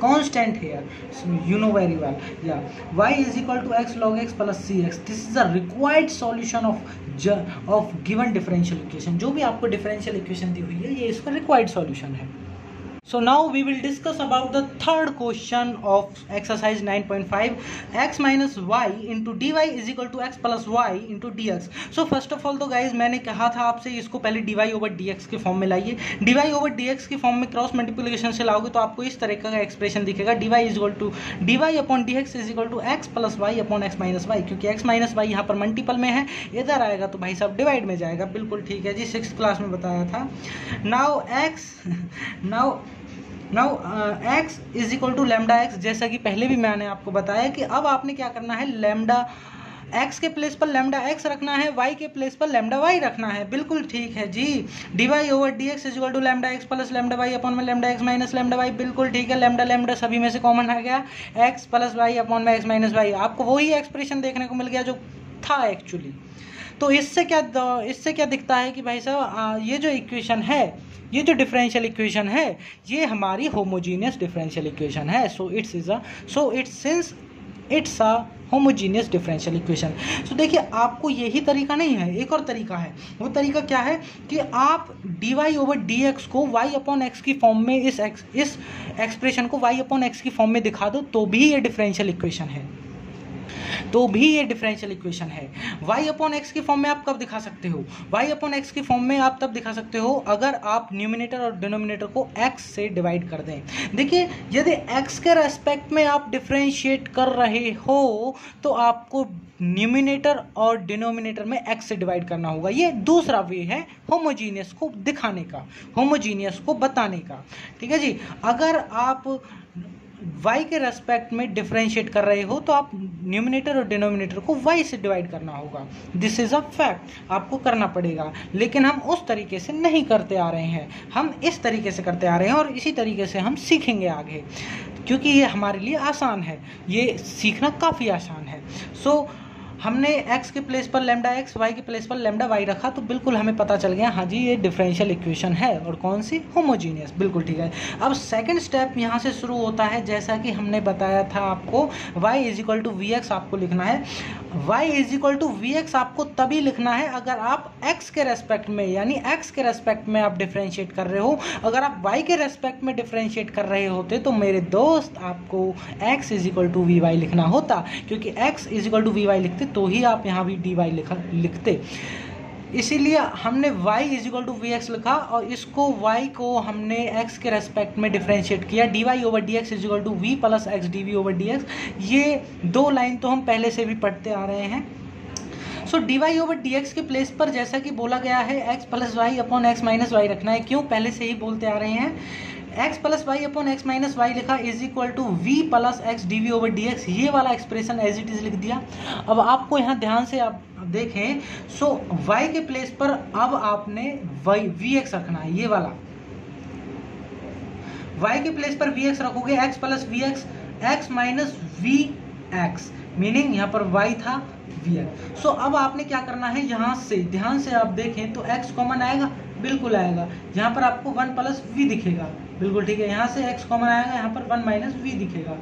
constant here, so you know very well, yeah, y is equal to x log x plus cx. This is a required solution of given differential equation। जो भी आपको differential equation दी हुई है ये इसका required solution है। So now we will discuss about the third question of exercise 9.5, x minus y into dy is equal to x plus y into dx। So first of all तो guys मैंने कहा था आपसे इसको पहले dy over dx के form में लाइए। dy over dx के फॉर्म में क्रॉस मल्टीप्लिकेशन से लाओगे तो आपको इस तरह का एक्सप्रेशन दिखेगा, dy is equal to dy upon dx is equal to x plus y upon x minus y। क्योंकि x minus y यहाँ पर मल्टीपल में है, इधर आएगा तो भाई साहब डिवाइड में जाएगा, बिल्कुल ठीक है जी, 6th क्लास में बताया था। Now x is equal to lambda x, जैसा कि पहले भी मैंने आपको बताया कि अब आपने क्या करना है, लेमडा x के प्लेस पर लेमडा x रखना है, y के प्लेस पर लेमडा y रखना है, बिल्कुल ठीक है जी। dy over dx is equal to lambda x plus lambda y upon में lambda x minus lambda y, बिल्कुल ठीक है। लेमडा सभी में से कॉमन आ गया, x प्लस y अपॉन में x माइनस y, आपको वही एक्सप्रेशन देखने को मिल गया जो था एक्चुअली। तो इससे क्या दिखता है कि भाई साहब ये जो इक्वेशन है, ये जो डिफरेंशियल इक्वेशन है, ये हमारी होमोजीनियस डिफरेंशियल इक्वेशन है। It's a homogeneous differential equation. So देखिए आपको यही तरीका नहीं है, एक और तरीका है। वो तरीका क्या है कि आप dy ओवर dx को y अपॉन एक्स की फॉर्म में, इस एक्सप्रेशन को y अपॉन एक्स की फॉर्म में दिखा दो तो भी ये डिफरेंशियल इक्वेशन है, y अपॉन एक्स की फॉर्म में आप कब दिखा सकते हो, y अपॉन एक्स की फॉर्म में आप तब दिखा सकते हो अगर आप न्यूमिनेटर और डिनोमिनेटर को x से डिवाइड कर दें। देखिए यदि x के रेस्पेक्ट में आप डिफरेंशिएट कर रहे हो तो आपको न्यूमिनेटर और डिनोमिनेटर में x से डिवाइड करना होगा। ये दूसरा वे है होमोजीनियस को दिखाने का, होमोजीनियस को बताने का, ठीक है जी। अगर आप y के रेस्पेक्ट में डिफरेंशिएट कर रहे हो तो आप न्यूमिनेटर और डिनोमिनेटर को y से डिवाइड करना होगा, दिस इज अ फैक्ट, आपको करना पड़ेगा। लेकिन हम उस तरीके से नहीं करते आ रहे हैं, हम इस तरीके से करते आ रहे हैं और इसी तरीके से हम सीखेंगे आगे, क्योंकि ये हमारे लिए आसान है, ये सीखना काफ़ी आसान है। सो हमने x के प्लेस पर लेमडा x, y के प्लेस पर लेमडा y रखा तो बिल्कुल हमें पता चल गया, हाँ जी ये डिफरेंशियल इक्वेशन है, और कौन सी, होमोजीनियस, बिल्कुल ठीक है। अब सेकंड स्टेप यहाँ से शुरू होता है, जैसा कि हमने बताया था आपको y is equal to v x आपको लिखना है। y is equal to v x आपको तभी लिखना है अगर आप x के रेस्पेक्ट में, यानी x के रेस्पेक्ट में आप डिफरेंशिएट कर रहे हो। अगर आप y के रेस्पेक्ट में डिफरेंशिएट कर रहे होते तो मेरे दोस्त आपको x is equal to v y लिखना होता, क्योंकि x is equal to v y लिखते तो ही आप यहाँ भी dy लिखते। इसीलिए हमने y is equal to v x लिखा और इसको y को हमने x के रेस्पेक्ट में डिफ्रेंशिएट किया, d y over d x is equal to v plus x d v over d x. ये दो लाइन तो हम पहले से भी पढ़ते आ रहे हैं। So d y over d x के प्लेस पर जैसा कि बोला गया है x plus y upon x minus y रखना है। क्यों? पहले से ही बोलते आ रहे हैं। X plus y upon x minus y लिखा is equal to v plus x d v over d x, ये वाला एक्सप्रेशन एज इट इज लिख दिया। अब आपको यहाँ ध्यान से आप देखें, सो y के प्लेस पर अब आपने वी एक्स रखना है, ये वाला y के प्लेस पर वी एक्स रखोगे, x plus v x x minus v x, meaning यहाँ पर y था वी एक्स। सो अब आपने क्या करना है, यहाँ से ध्यान से आप देखें तो x कॉमन आएगा, बिल्कुल आएगा। यहाँ पर आपको 1 प्लस वी दिखेगा, बिल्कुल ठीक है। यहाँ से x कॉमन आएगा, यहाँ पर 1 माइनस वी दिखेगा,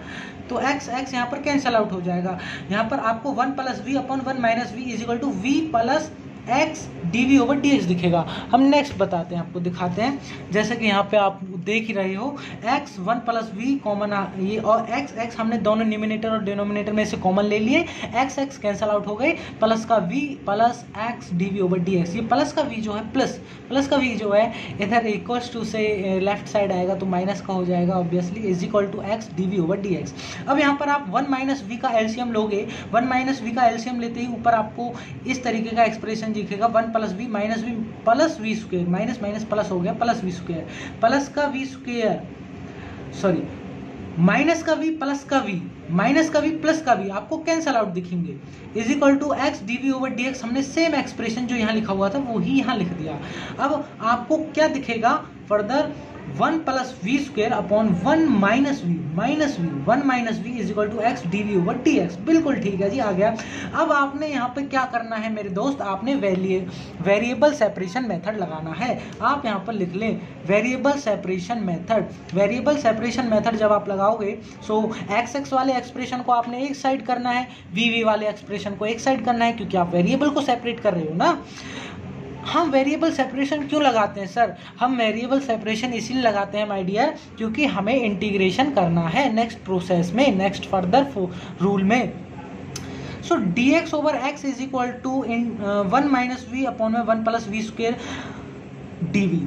तो x यहाँ पर कैंसिल आउट हो जाएगा। यहाँ पर आपको 1 plus v upon 1 minus v is equal to v plus x d v over d x दिखेगा। हम नेक्स्ट बताते हैं, आपको दिखाते हैं। जैसे कि यहाँ पे आप देख ही रहे हो, x 1 प्लस वी कॉमन ये और x हमने दोनों न्यूमिनेटर और डिनोमिनेटर में से कॉमन ले लिए, x कैंसिल आउट हो गए, प्लस का v plus x d v over d x. ये प्लस का v जो है प्लस का v जो है इधर इक्वल्स टू से लेफ्ट साइड आएगा तो माइनस का हो जाएगा obviously, is equal to x d v over d x. अब यहाँ पर आप 1 माइनस वी का एलसीएम लोगे, 1 माइनस वी का एलसीएम लेते ही ऊपर आपको इस तरीके का एक्सप्रेशन दिखेगा, 1 plus v minus v plus v square, minus minus plus हो गया, प्लस वी स्क्वायर, प्लस का वी स्क्वायर, सॉरी माइनस का वी प्लस का वी, माइनस का वी प्लस का वी आपको कैंसल आउट दिखेंगे, is equal to x d v over d x. हमने सेम एक्सप्रेशन जो यहाँ लिखा हुआ था वो ही यहाँ लिख दिया। अब आपको क्या दिखेगा further, 1 plus v square upon 1 minus v 1 minus v is equal to x d v over d x. बिल्कुल ठीक है जी, आ गया। अब आपने यहाँ पे क्या करना है मेरे दोस्त, आपने वेरिएबल सेपरेशन मेथड लगाना है। आप यहाँ पर लिख लें variable separation method. Variable separation method जब आप लगाओगे, सो एक्स वाले एक्सप्रेशन को आपने एक साइड करना है, वी वाले एक्सप्रेशन को एक साइड करना है, क्योंकि आप वेरिएबल को सेपरेट कर रहे हो ना। हम वेरिएबल सेपरेशन क्यों लगाते हैं सर? हम वेरिएबल सेपरेशन इसीलिए लगाते हैं माय डियर, क्योंकि हमें इंटीग्रेशन करना है नेक्स्ट प्रोसेस में, नेक्स्ट फर्दर रूल में। So d x over x is equal to 1 minus v upon में 1 plus v square d v.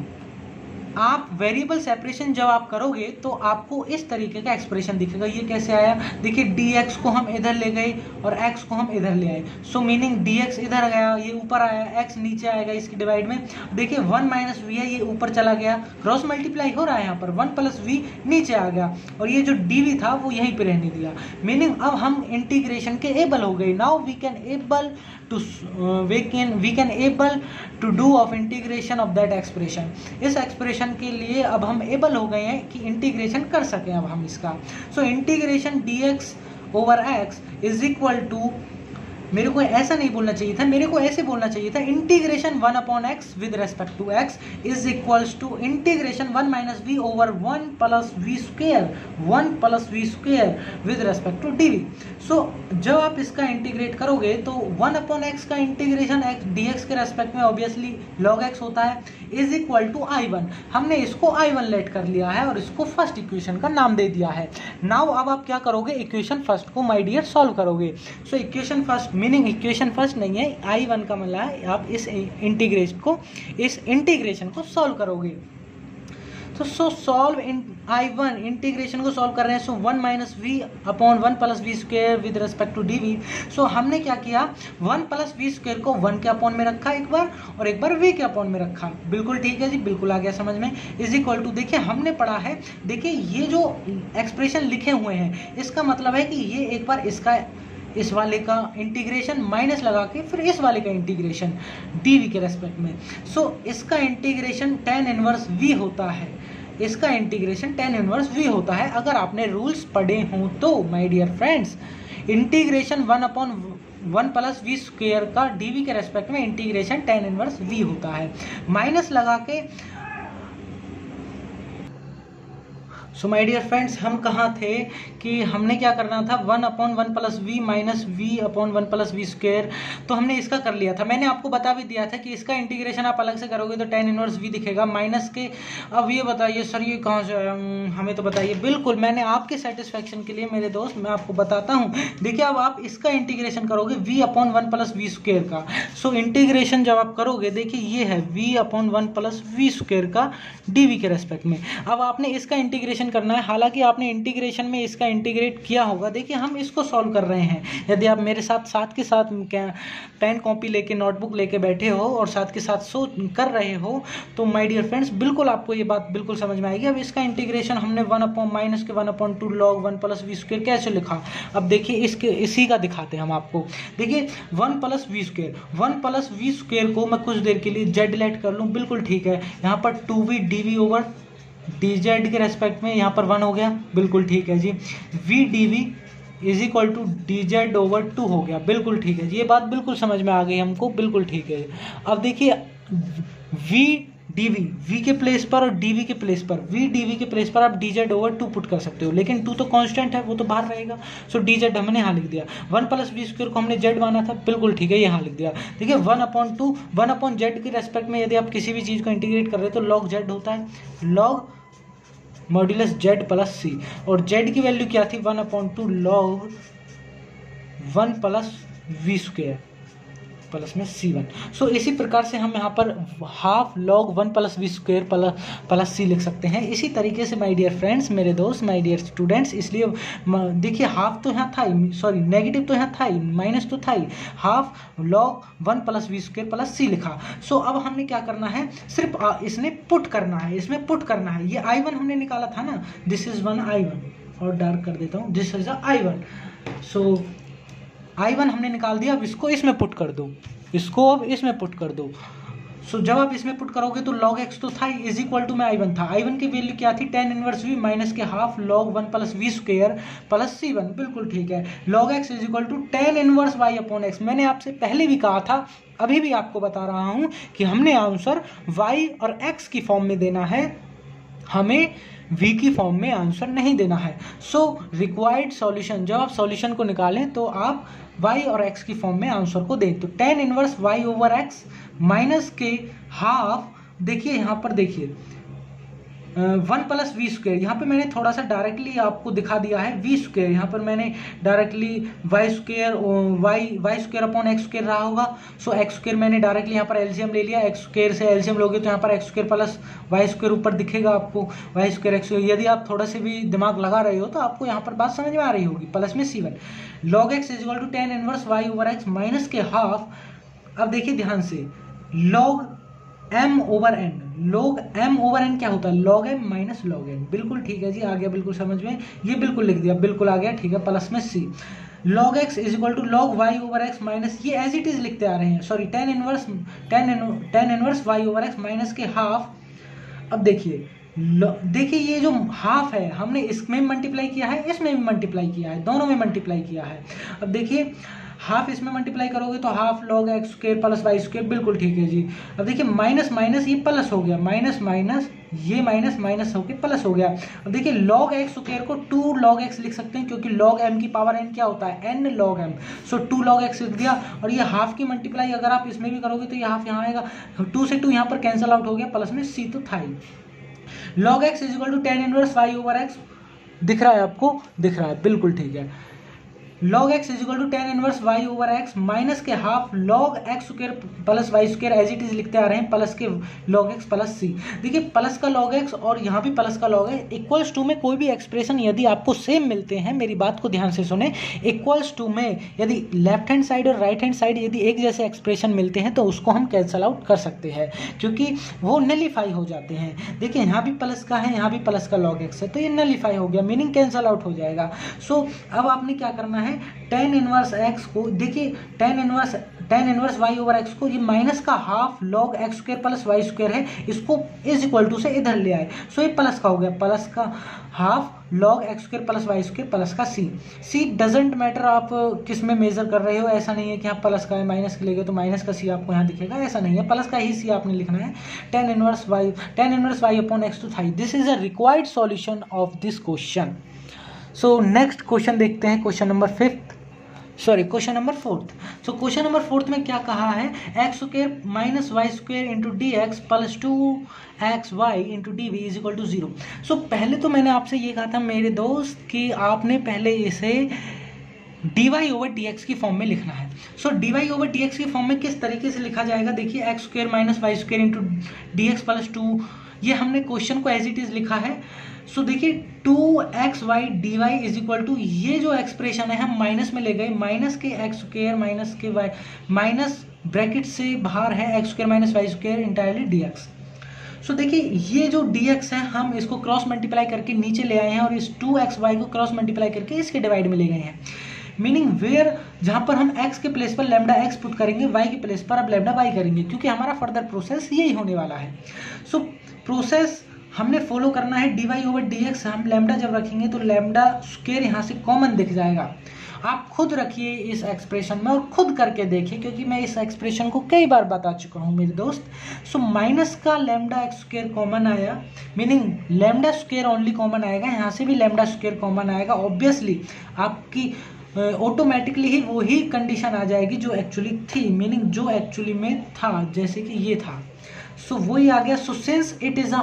आप वेरिएबल सेपरेशन जब आप करोगे तो आपको इस तरीके का एक्सप्रेशन दिखेगा। ये कैसे आया, देखिए dx को हम इधर ले गए और x को हम इधर ले आए, सो मीनिंग dx इधर गया, ये ऊपर आया, x नीचे आएगा इसकी डिवाइड में। देखिए 1 माइनस वी है, ये ऊपर चला गया, क्रॉस मल्टीप्लाई हो रहा है यहाँ पर, 1 प्लस वी नीचे आ गया और ये जो dv था वो यहीं पे रहने दिया। मीनिंग अब हम इंटीग्रेशन के एबल हो गए। Now we can able to do of integration of that expression. इस एक्सप्रेशन के लिए अब हम एबल हो गए हैं कि इंटीग्रेशन कर सकें अब हम इसका। So integration dx over x is equal to, मेरे को ऐसा नहीं बोलना चाहिए था, मेरे को ऐसे बोलना चाहिए था, integration 1 upon x with respect to x is equals to integration 1 minus v over 1 plus v square with respect to dv। So जब आप इसका इंटीग्रेट करोगे तो 1 अपॉन एक्स का इंटीग्रेशन dx के रेस्पेक्ट में ऑब्वियसली log x होता है, इज इक्वल टू I1। हमने इसको I1 लेट कर लिया है और इसको फर्स्ट इक्वेशन का नाम दे दिया है। नाउ अब आप क्या करोगे, इक्वेशन फर्स्ट को माय डियर सॉल्व करोगे। So equation first meaning equation first नहीं है, I1 का मतलब है आप इस इंटीग्रेशन को सॉल्व करोगे। तो so solve in I1 integration को सॉल्व कर रहे हैं। So 1 minus v upon 1 plus v square with respect to dv। So हमने क्या किया, 1 प्लस वी स्क्वायर को 1 के अपॉन में रखा एक बार और एक बार v के अपॉन में रखा। बिल्कुल ठीक है जी, बिल्कुल आ गया समझ में। इज इक्वल टू, देखिए हमने पढ़ा है, देखिए ये जो एक्सप्रेशन लिखे हुए हैं इसका मतलब है कि ये एक बार इस वाले का इंटीग्रेशन माइनस लगा के फिर इस वाले का इंटीग्रेशन dv के रेस्पेक्ट में। सो इसका इंटीग्रेशन tan इनवर्स v होता है, इसका इंटीग्रेशन tan इनवर्स v होता है। अगर आपने रूल्स पढ़े हों तो my dear friends, integration 1 upon 1 plus v square का dv के रेस्पेक्ट में इंटीग्रेशन tan इनवर्स v होता है। माइनस लगा के सो माय डियर फ्रेंड्स, हम कहाँ थे कि हमने क्या करना था 1/1 plus v minus v/1 plus v square. तो हमने इसका कर लिया था। मैंने आपको बता भी दिया था कि इसका इंटीग्रेशन आप अलग से करोगे तो tan इनवर्स v दिखेगा माइनस के। अब ये बताइए सर ये कहाँ से हमें तो बताइए। बिल्कुल, मैंने आपके सेटिस्फेक्शन के लिए मेरे दोस्त मैं आपको बताता हूँ। देखिए अब आप इसका इंटीग्रेशन करोगे v/1 प्लस वी स्क्वायर का। सो इंटीग्रेशन जब आप करोगे देखिए ये है v/1 प्लस वी स्क्वायर का dv के रेस्पेक्ट में। अब आपने इसका इंटीग्रेशन करना है। हालांकि आपने इंटीग्रेशन में इसका इंटीग्रेट किया होगा। देखिए हम इसको सॉल्व कर रहे हैं। यदि आप मेरे साथ के साथ पेन कॉपी लेके नोटबुक लेके बैठे हो और साथ के साथ कर रहे हो तो माय डियर फ्रेंड्स बिल्कुल आपको ये बात बिल्कुल समझ में आएगी। अब इसका इंटीग्रेशन हमने 1/-1/2 log 1 प्लस वी स्क्वायर कैसे लिखा। अब देखिए इसी का दिखाते हैं हम आपको। देखिए 1 प्लस वी स्क्वायर को मैं कुछ देर के लिए जेड लेट कर लूँ। बिल्कुल ठीक है। यहाँ पर 2v dv ओवर dz के रेस्पेक्ट में यहाँ पर 1 हो गया। बिल्कुल ठीक है जी। v dv is equal to dz over 2 हो गया। बिल्कुल ठीक है जी। ये बात बिल्कुल समझ में आ गई हमको। बिल्कुल ठीक है। अब देखिए v dv v के प्लेस पर और dv के प्लेस पर v dv के प्लेस पर आप dz ओवर 2 पुट कर सकते हो, लेकिन 2 तो कांस्टेंट है, वो तो बाहर रहेगा। सो dz हमने यहाँ लिख दिया। 1 प्लस वी स्क्वायर को हमने z माना था। बिल्कुल ठीक है, यहाँ लिख दिया। देखिए 1/2 के रेस्पेक्ट में यदि आप किसी भी चीज़ को इंटीग्रेट कर रहे हो तो log z होता है, log modulus z plus c। और z की वैल्यू क्या थी 1/2 log 1 plus v square plus में c1। सो इसी प्रकार से हम यहाँ पर half log 1 plus v square plus c लिख सकते हैं। इसी तरीके से माय डियर फ्रेंड्स, मेरे दोस्त, माय डियर स्टूडेंट्स, इसलिए देखिए हाफ तो यहाँ था ही, सॉरी नेगेटिव तो यहाँ था ही, माइनस तो था ही, half log 1 plus v square plus c लिखा। सो अब हमने क्या करना है, सिर्फ इसने पुट करना है, इसमें पुट करना है। ये i1 हमने निकाला था ना, दिस इज 1 i1 और डार्क कर देता हूँ, this is i1। So i1 हमने निकाल दिया। अब इसको इसमें पुट कर दो, इसको अब इसमें पुट कर दो। सो जब आप इसमें पुट करोगे तो log x तो था इज इक्वल टू में i1 था। i1 की वैल्यू क्या थी tan इनवर्स v माइनस के half log 1 plus v square plus c1। बिल्कुल ठीक है। log x is equal to tan inverse y upon x। मैंने आपसे पहले भी कहा था, अभी भी आपको बता रहा हूँ कि हमने आंसर y और x की फॉर्म में देना है, हमें v की फॉर्म में आंसर नहीं देना है। सो रिक्वायर्ड सॉल्यूशन, जब आप सॉल्यूशन को निकालें तो आप y और x की फॉर्म में आंसर को दें। तो tan inverse y over x minus के हाफ, देखिए यहाँ पर देखिए 1 प्लस वी स्क्वायर, यहाँ पे मैंने थोड़ा सा डायरेक्टली आपको दिखा दिया है वी स्क्वायर, यहाँ पर मैंने directly y square upon x square रहा होगा। सो एक्स स्क्वायर मैंने डायरेक्टली यहाँ पर एलसीएम ले लिया। एक्स स्क्वायर से एलसीएम लोगे तो यहाँ पर x square plus y square ऊपर दिखेगा आपको, वाई स्क्वायर एक्स। यदि आप थोड़ा से भी दिमाग लगा रहे हो तो आपको यहाँ पर बात समझ में आ रही होगी। प्लस में c1 log x is equal to tan inverse y over x minus के हाफ। अब देखिए ध्यान से, log m over n, log m over n क्या होता है, log m minus log n। बिल्कुल ठीक है जी, आ गया बिल्कुल समझ में, ये बिल्कुल लिख दिया, बिल्कुल आ गया ठीक है। प्लस में c log x is equal to log y over x minus, ये एज इट इज लिखते आ रहे हैं, sorry tan inverse y over x minus के हाफ। अब देखिए ये जो हाफ है हमने इसमें मल्टीप्लाई किया है, इसमें भी मल्टीप्लाई किया है, दोनों में मल्टीप्लाई किया है। अब देखिए हाफ इसमें मल्टीप्लाई करोगे तो half log x square plus y square. बिल्कुल ठीक है जी। अब देखिए माइनस माइनस ये प्लस हो गया, माइनस माइनस ये माइनस माइनस होके प्लस हो गया। अब देखिए log x स्क्वायर को 2 log x लिख सकते हैं, क्योंकि log m की पावर n क्या होता है, n log m। सो 2 log x लिख दिया। और ये हाफ की मल्टीप्लाई अगर आप इसमें भी करोगे तो ये हाफ यहाँ आएगा, 2 से 2 यहाँ पर कैंसिल आउट हो गया, प्लस में c तो था ही। log x is equal to tan inverse y over x, दिख रहा है आपको, दिख रहा है, बिल्कुल ठीक है। log x is equal to tan inverse y over x minus के half log x square plus y square as it is लिखते आ रहे हैं, plus k log x plus c। देखिए प्लस का log x और यहाँ भी प्लस का log x इक्वल्स टू में कोई भी एक्सप्रेशन यदि आपको सेम मिलते हैं, मेरी बात को ध्यान से सुने, इक्वल्स टू में यदि लेफ्ट हैंड साइड और राइट हैंड साइड यदि एक जैसे एक्सप्रेशन मिलते हैं तो उसको हम कैंसल आउट कर सकते हैं, क्योंकि वो नलीफाई हो जाते हैं। देखिए यहाँ भी प्लस का है, यहाँ भी प्लस का log x है, तो ये नलीफाई हो गया, मीनिंग कैंसल आउट हो जाएगा। सो अब आपने क्या करना है, tan इनवर्स x को, देखिए tan inverse tan inverse y over x को, ये माइनस का half log x square plus y square है, इसको इज इक्वल टू से इधर ले आए, सो ये प्लस का हो गया, प्लस का half log x square plus y square plus का c डजेंट मैटर आप किस में मेजर कर रहे हो, ऐसा नहीं है कि आप प्लस का है माइनस के ले गए तो माइनस का c आपको यहाँ दिखेगा, ऐसा नहीं है, प्लस का ही c आपने लिखना है। tan inverse y upon x to थाई, this is a required solution of this question. So next question देखते हैं, question number question number fourth. So question number fourth में क्या कहा है, x square minus y square into d x plus 2xy into d v is equal to 0। So पहले तो मैंने आपसे ये कहा था मेरे दोस्त कि आपने पहले इसे dy ओवर dx की फॉर्म में लिखना है। सो dy ओवर dx की फॉर्म में किस तरीके से लिखा जाएगा, देखिए x square minus y square into d x plus 2, ये हमने क्वेश्चन को एज इट इज लिखा है। सो देखिए 2xy dy is equal to, ये जो एक्सप्रेशन है हम माइनस में ले गए, माइनस के एक्स स्क्वायर माइनस के वाई, माइनस ब्रैकेट से बाहर है x square minus y square entirely dx। So देखिए ये जो dx है हम इसको क्रॉस मल्टीप्लाई करके नीचे ले आए हैं और इस 2xy को क्रॉस मल्टीप्लाई करके इसके डिवाइड में ले गए हैं, मीनिंग वेयर जहां पर हम x के प्लेस पर लैम्डा x पुट करेंगे, y के प्लेस पर अब लैम्डा y करेंगे, क्योंकि हमारा फर्दर प्रोसेस यही होने वाला है। सो प्रोसेस हमने फॉलो करना है, dy ओवर dx, हम लैम्डा जब रखेंगे तो लैम्डा स्क्वायर यहाँ से कॉमन दिख जाएगा। आप खुद रखिए इस एक्सप्रेशन में और खुद करके देखिए, क्योंकि मैं इस एक्सप्रेशन को कई बार बता चुका हूँ मेरे दोस्त। सो माइनस का लैम्डा एक्स स्क्वायर कॉमन आया, meaning lambda square only common आएगा, यहाँ से भी लैम्डा स्क्वायर कॉमन आएगा, ऑब्वियसली आपकी ऑटोमेटिकली ही वही कंडीशन आ जाएगी जो एक्चुअली थी, मीनिंग जो एक्चुअली में था, जैसे कि ये था, सो वही आ गया। So since it is a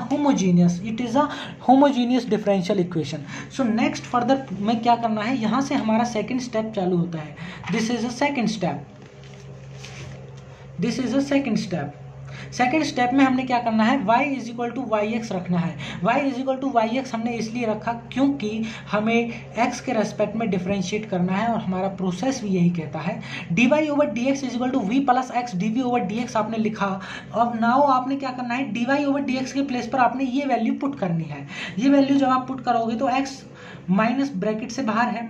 homogeneous differential equation. So next further में क्या करना है, यहाँ से हमारा सेकंड स्टेप चालू होता है, this is a second step. Second step में हमने क्या करना है, y is equal to y x रखना है। y is equal to y x हमने इसलिए रखा क्योंकि हमें x के रेस्पेक्ट में डिफरेंशिएट करना है और हमारा प्रोसेस भी यही कहता है। dy over dx is equal to v plus x dv over dx आपने लिखा। अब नाउ आपने क्या करना है, dy ओवर dx के प्लेस पर आपने ये वैल्यू पुट करनी है। ये वैल्यू जब आप पुट करोगे तो x माइनस ब्रैकेट से बाहर है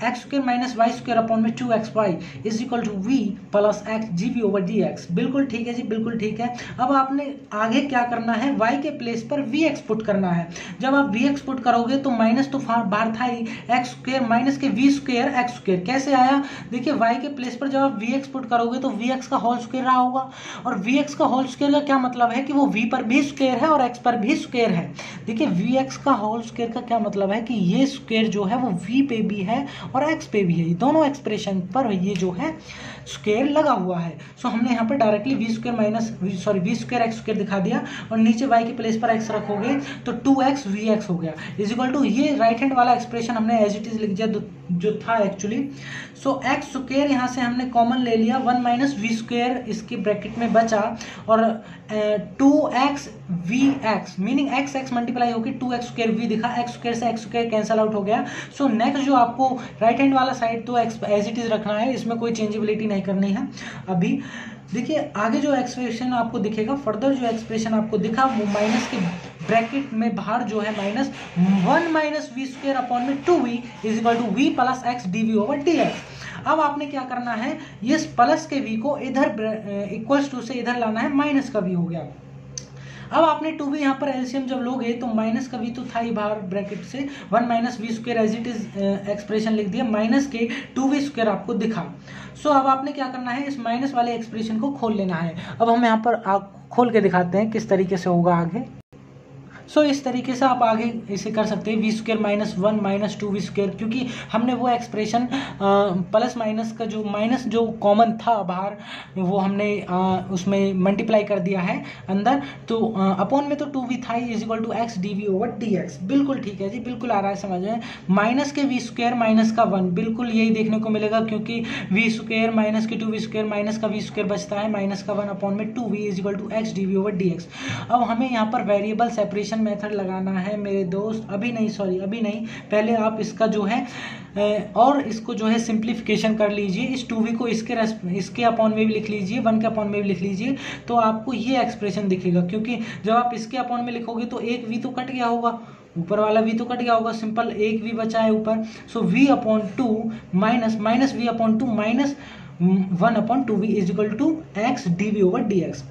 x square minus y square upon में 2xy is equal to v plus x g v over dx। बिल्कुल ठीक है जी, बिल्कुल ठीक है। अब आपने आगे क्या करना है, y के प्लेस पर vx पुट करना है। जब आप vx पुट करोगे तो माइनस तो बाहर था ही, एक्स स्क्वायर माइनस के v स्क्वायर एक्स स्क्वायर कैसे आया, देखिए y के प्लेस पर जब आप vx पुट करोगे तो vx का होल स्क्वायर रहा होगा, और vx का होल स्क्वायर का क्या मतलब है कि वो v पर भी स्क्वायर है और x पर भी स्क्वायर है। देखिए vx का होल स्क्वायर का क्या मतलब है कि ये स्क्वायर जो है वो v पे भी है और x पे भी है, ये दोनों एक्सप्रेशन पर ये जो है स्क्वायर लगा हुआ है। सो हमने यहाँ पर directly v square minus v square x square दिखा दिया और नीचे y के प्लेस पर x रखोगे तो 2x vx हो गया इज इक्वल टू, ये राइट हैंड वाला एक्सप्रेशन हमने एज इट इज लिख दिया जो था एक्चुअली। सो एक्स स्क्वायर यहाँ से हमने कॉमन ले लिया, 1 माइनस वी स्क्वायर इसके ब्रैकेट में बचा और 2x vx meaning x x multiply होकर 2x स्क्वायर v दिखा, एक्स स्क्वायर से एक्स स्क्वायर कैंसल आउट हो गया। सो नेक्स्ट जो आपको राइट हैंड वाला साइड तो एज इट इज रखना है, इसमें कोई चेंजेबिलिटी नहीं करनी है। अभी देखिए आगे जो एक्सप्रेशन आपको दिखेगा, फर्दर जो एक्सप्रेशन आपको दिखा वो माइनस के ब्रैकेट में बाहर जो है minus 1 minus v square upon में 2v is equal to v plus x dv over dx। अब आपने क्या करना है, ये प्लस के v को इधर इक्वल्स टू से इधर लाना है, माइनस का v हो गया। अब आपने 2v यहाँ पर एलसीएम जब लोगे तो माइनस का v तो था ही बाहर ब्रैकेट से, 1 minus v square as it is expression लिख दिया, माइनस के 2v स्क्वायर आपको दिखा। सो अब आपने क्या करना है, इस माइनस वाले एक्सप्रेशन को खोल लेना है। अब हम यहाँ पर खोल के दिखाते हैं किस तरीके से होगा आगे। सो इस तरीके से आप आगे इसे कर सकते हैं, v square minus 1 minus 2v square, क्योंकि हमने वो एक्सप्रेशन प्लस माइनस का जो माइनस जो कॉमन था बाहर वो हमने उसमें मल्टीप्लाई कर दिया है अंदर, तो अपॉन में तो 2v था is equal to x dv over dx। बिल्कुल ठीक है जी, बिल्कुल आ रहा है समझ में। माइनस के वी स्क्वायर माइनस का 1, बिल्कुल यही देखने को मिलेगा क्योंकि वी स्क्वायर माइनस के 2v स्क्वायर माइनस का वी स्क्वायर बचता है, माइनस का 1 अपॉन में 2v is equal to x dv over dx। अब हमें यहाँ पर वेरिएबल सेपरेशन मेथड लगाना है मेरे दोस्त, अभी नहीं, पहले आप इसका जो है और इसको जो है सिंप्लीफिकेशन कर लीजिए, इस 2v को इसके अपॉन में भी लिख लीजिए, 1 के अपॉन में भी लिख लीजिए, तो आपको ये एक्सप्रेशन दिखेगा। क्योंकि जब आप इसके अपॉन में लिखोगे तो एक v तो कट गया होगा, ऊपर वाला v तो कट गया होगा, सिंपल एक v बचा है ऊपर। So v upon 2 minus v upon 2 minus 1/2v is equal to x dv/dx।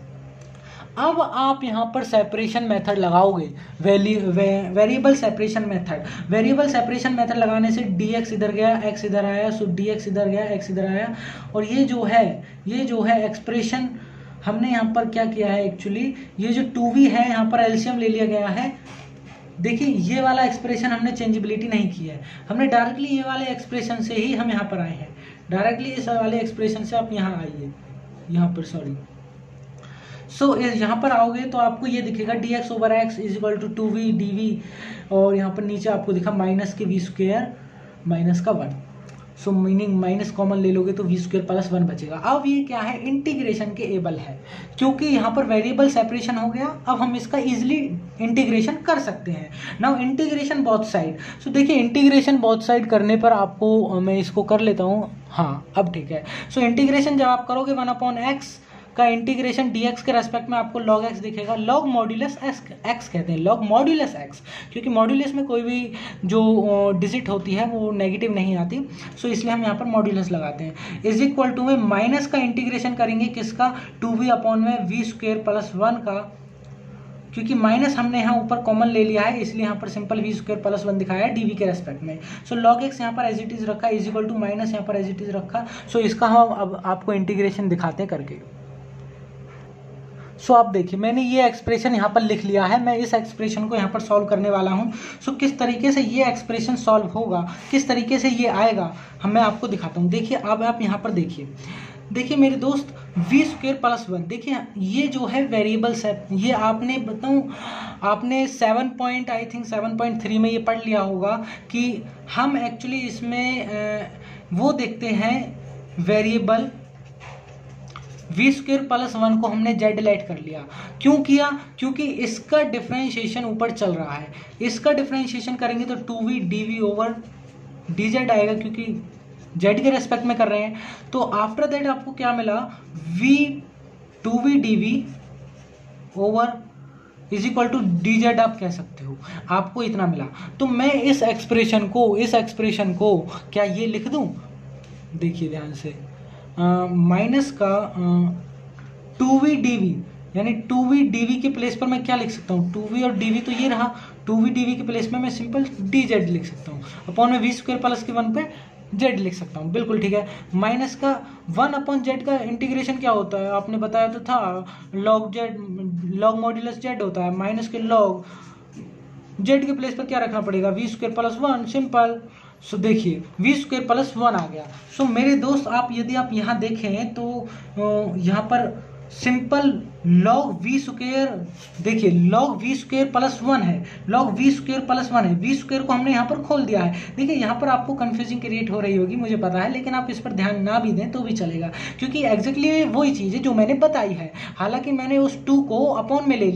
अब आप यहाँ पर सेपरेशन मेथड लगाओगे, variable separation method. Variable separation method लगाने से dx इधर गया, x इधर आया, सो dx इधर गया, x इधर आया, और ये जो है एक्सप्रेशन हमने यहाँ पर क्या किया है, एक्चुअली ये जो 2v है यहाँ पर एलसीएम ले लिया गया है। देखिए ये वाला एक्सप्रेशन हमने चेंजेबिलिटी नहीं की है, हमने डायरेक्टली ये वाले एक्सप्रेशन से ही हम यहाँ पर आए हैं, डायरेक्टली इस वाले एक्सप्रेशन से आप यहाँ आइए, यहाँ पर सॉरी। सो यहाँ पर आओगे तो आपको ये दिखेगा dx/x is equal to 2v dv, और यहाँ पर नीचे आपको दिखा माइनस के v² माइनस का 1। सो मीनिंग माइनस कॉमन ले लोगे तो v² + 1 बचेगा। अब ये क्या है, इंटीग्रेशन के एबल है, क्योंकि यहाँ पर वेरिएबल सेपरेशन हो गया। अब हम इसका इजीली इंटीग्रेशन कर सकते हैं। Now integration both side. So देखिए इंटीग्रेशन बोथ साइड करने पर आपको मैं इसको कर लेता हूँ, हाँ अब ठीक है। सो इंटीग्रेशन जब आप करोगे 1/x का इंटीग्रेशन dx के रेस्पेक्ट में आपको log x दिखेगा। log मॉड्यूलस x कहते हैं, log मॉड्यूलस x, क्योंकि मॉड्यूलस में कोई भी जो डिजिट होती है वो नेगेटिव नहीं आती, सो इसलिए हम यहाँ पर मॉड्यूलस लगाते हैं। इज इक्वल टू में माइनस का इंटीग्रेशन करेंगे किसका, 2v/v² + 1 का, क्योंकि माइनस हमने यहाँ ऊपर कॉमन ले लिया है इसलिए यहाँ पर सिंपल v² + 1 दिखाया है dv के रेस्पेक्ट में। सो log x यहाँ पर एज इट इज रखा, इज इक्वल टू माइनस यहाँ पर एज इट इज रखा। सो इसका हम अब आपको इंटीग्रेशन दिखाते हैं करके। सो आप देखिए मैंने ये एक्सप्रेशन यहाँ पर लिख लिया है, मैं इस एक्सप्रेशन को यहाँ पर सॉल्व करने वाला हूँ। सो किस तरीके से ये एक्सप्रेशन सॉल्व होगा, किस तरीके से ये आएगा, मैं आपको दिखाता हूँ। देखिए अब आप यहाँ पर देखिए मेरे दोस्त v² + 1, देखिए ये जो है वेरिएबल सेप, ये आपने बताऊँ आपने 7.3 में ये पढ़ लिया होगा कि हम एक्चुअली इसमें वो देखते हैं वेरिएबल v² + 1 को हमने z लेट कर लिया। क्यों किया, क्योंकि इसका डिफरेंशिएशन ऊपर चल रहा है, इसका डिफरेंशिएशन करेंगे तो 2v dv/dz आएगा, क्योंकि z के रेस्पेक्ट में कर रहे हैं। तो आफ्टर दैट आपको क्या मिला, 2v dv is equal to dz आप कह सकते हो, आपको इतना मिला। तो मैं इस एक्सप्रेशन को क्या ये लिख दूं, देखिए ध्यान से, माइनस का 2v dv, यानी 2v dv के प्लेस पर मैं क्या लिख सकता हूँ, 2v और dv तो ये रहा, 2v dv के प्लेस में मैं सिंपल dz लिख सकता हूँ, अपॉन में v² + 1 पे z लिख सकता हूँ, बिल्कुल ठीक है। माइनस का 1/z का इंटीग्रेशन क्या होता है, आपने बताया तो था, log मॉड्यूलस z होता है, माइनस के log z के प्लेस पर क्या रखना पड़ेगा, v² + 1, सिंपल। सो देखिए v² + 1 आ गया। सो मेरे दोस्त आप यदि आप यहाँ देखें तो यहाँ पर सिंपल log v², देखिए log v² + 1 है, log v² + 1 है, v² को हमने यहाँ पर खोल दिया है। देखिए यहाँ पर आपको कंफ्यूजिंग क्रिएट हो रही होगी, मुझे पता है, लेकिन आप इस पर ध्यान ना भी दें तो भी चलेगा, क्योंकि एग्जैक्टली वही चीज़ है जो मैंने बताई है। हालांकि मैंने उस 2 को अपॉन में ले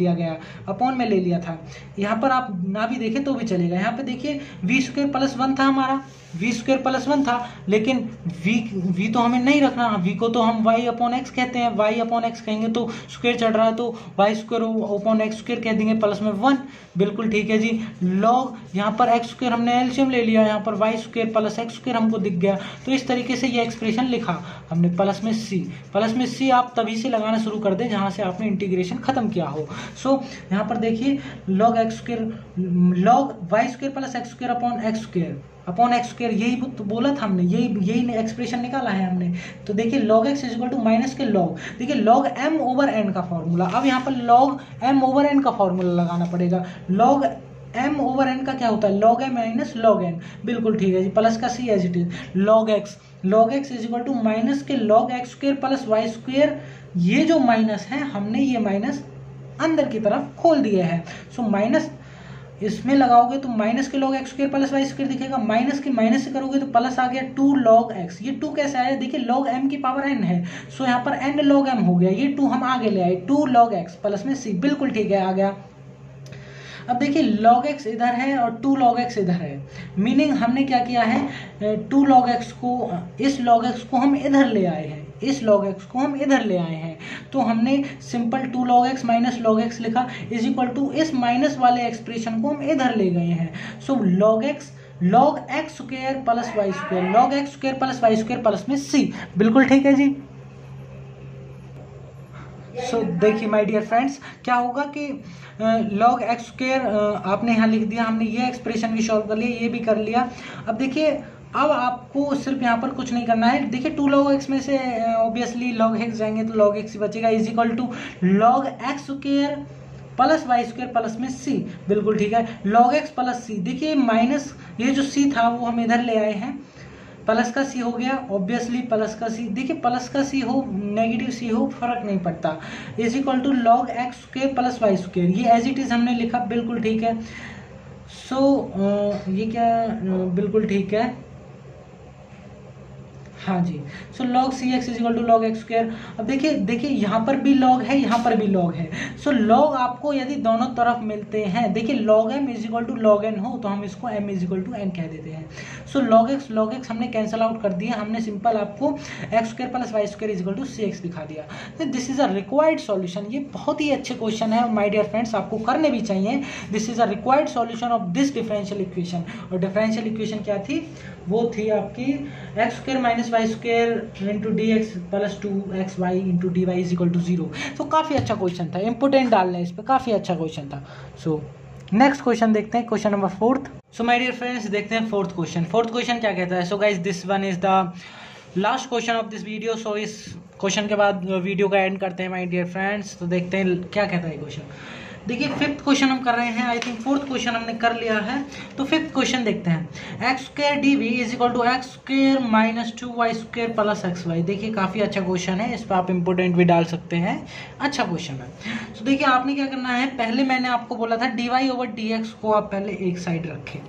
लिया था, यहाँ पर आप ना भी देखें तो भी चलेगा। यहाँ पे देखिए v² + 1 था, हमारा v² + 1 था, लेकिन v तो हमें नहीं रखना, v को तो हम y/x कहते हैं, y/x कहेंगे तो स्क्वायर चढ़ रहा है तो y² कह देंगे, प्लस में 1, बिल्कुल ठीक है जी। log यहाँ पर x² हमने एलसीएम ले लिया, यहाँ पर y² + x² हमको दिख गया, तो इस तरीके से ये एक्सप्रेशन लिखा हमने, प्लस में c आप तभी से लगाना शुरू कर दें जहाँ से आपने इंटीग्रेशन खत्म किया हो। सो यहाँ पर देखिए log y² + x² upon x², यही तो बोला था हमने, यही एक्सप्रेशन निकाला है हमने। तो देखिए log x is equal to minus के log, देखिए log m/n का फॉर्मूला, अब यहाँ पर log m/n का फॉर्मूला लगाना पड़ेगा। log m/n का क्या होता है, log m minus log n, बिल्कुल ठीक है जी, प्लस का c as it is, log x is equal to minus के log x² + y², ये जो माइनस है हमने ये माइनस अंदर की तरफ खोल दिए हैं। सो माइनस इसमें लगाओगे तो माइनस के log x² + y² दिखेगा, माइनस के माइनस से करोगे तो प्लस आ गया 2 log x, ये 2 कैसे आया, देखिए log m की पावर n है, सो यहाँ पर n log m हो गया, ये 2 हम आगे ले आए, 2 log x प्लस में c, बिल्कुल ठीक है, आ गया। अब देखिए log x इधर है और 2 log x इधर है, मीनिंग हमने क्या किया है, 2 log x को, इस log x को हम इधर ले आए हैं, तो हमने simple 2 log x minus log x लिखा, इज इक्वल टू इस माइनस वाले एक्सप्रेशन को हम इधर ले गए हैं। So log x log x square plus y square, log x square plus y square plus में c, बिल्कुल ठीक है जी। सो देखिए माय डियर फ्रेंड्स, क्या होगा कि log x स्क्वायर आपने यहाँ लिख दिया, हमने ये एक्सप्रेशन भी सॉल्व कर लिया, ये भी कर लिया। अब देखिए, अब आपको सिर्फ यहाँ पर कुछ नहीं करना है। देखिए 2 log x में से ऑब्वियसली log x जाएंगे तो log x ही बचेगा, is equal to log x square plus y square plus में c, बिल्कुल ठीक है। log x प्लस c, देखिए माइनस ये जो c था वो हम इधर ले आए हैं, प्लस का c हो गया, ऑब्वियसली प्लस का c, देखिए प्लस का c हो नेगेटिव c हो फर्क नहीं पड़ता, is equal to log x square plus y square, ये एज इट इज हमने लिखा, बिल्कुल ठीक है। सो ये क्या, बिल्कुल ठीक है, हाँ जी। So log c x is equal to log x square. अब देखिए यहाँ पर भी log है, यहाँ पर भी log है। सो log आपको यदि दोनों तरफ मिलते हैं, देखिए log m is equal to log n हो तो हम इसको m is equal to n कह देते हैं। सो log x हमने कैंसिल आउट कर दिया, हमने सिंपल आपको x square plus y square is equal to c x दिखा दिया। This is a required solution, ये बहुत ही अच्छे क्वेश्चन है माय डियर फ्रेंड्स, आपको करने भी चाहिए। This is a required solution of this differential equation. और डिफरेंशियल इक्वेशन क्या थी, वो थी आपकी x square minus y square into d x plus 2xy into d y is equal to 0। तो काफ़ी अच्छा क्वेश्चन था, इंपोर्टेंट डालने इस पर, काफ़ी अच्छा क्वेश्चन था। सो नेक्स्ट क्वेश्चन देखते हैं, question number 4। So my dear friends, देखते हैं फोर्थ क्वेश्चन क्या कहता है। So guys this one is the last question of this video. सो इस क्वेश्चन के बाद वीडियो का एंड करते हैं माय डियर फ्रेंड्स। तो देखते हैं क्या कहता है क्वेश्चन। देखिए 5th क्वेश्चन हम कर रहे हैं, आई थिंक 4th क्वेश्चन हमने कर लिया है। तो 5th क्वेश्चन देखते हैं। X square d v is equal to x square minus 2y square plus XY। देखिए काफ़ी अच्छा क्वेश्चन है, इस पर आप इंपोर्टेंट भी डाल सकते हैं, अच्छा क्वेश्चन है। तो देखिए आपने क्या करना है, पहले मैंने आपको बोला था dy ओवर dx को आप पहले एक साइड रखें।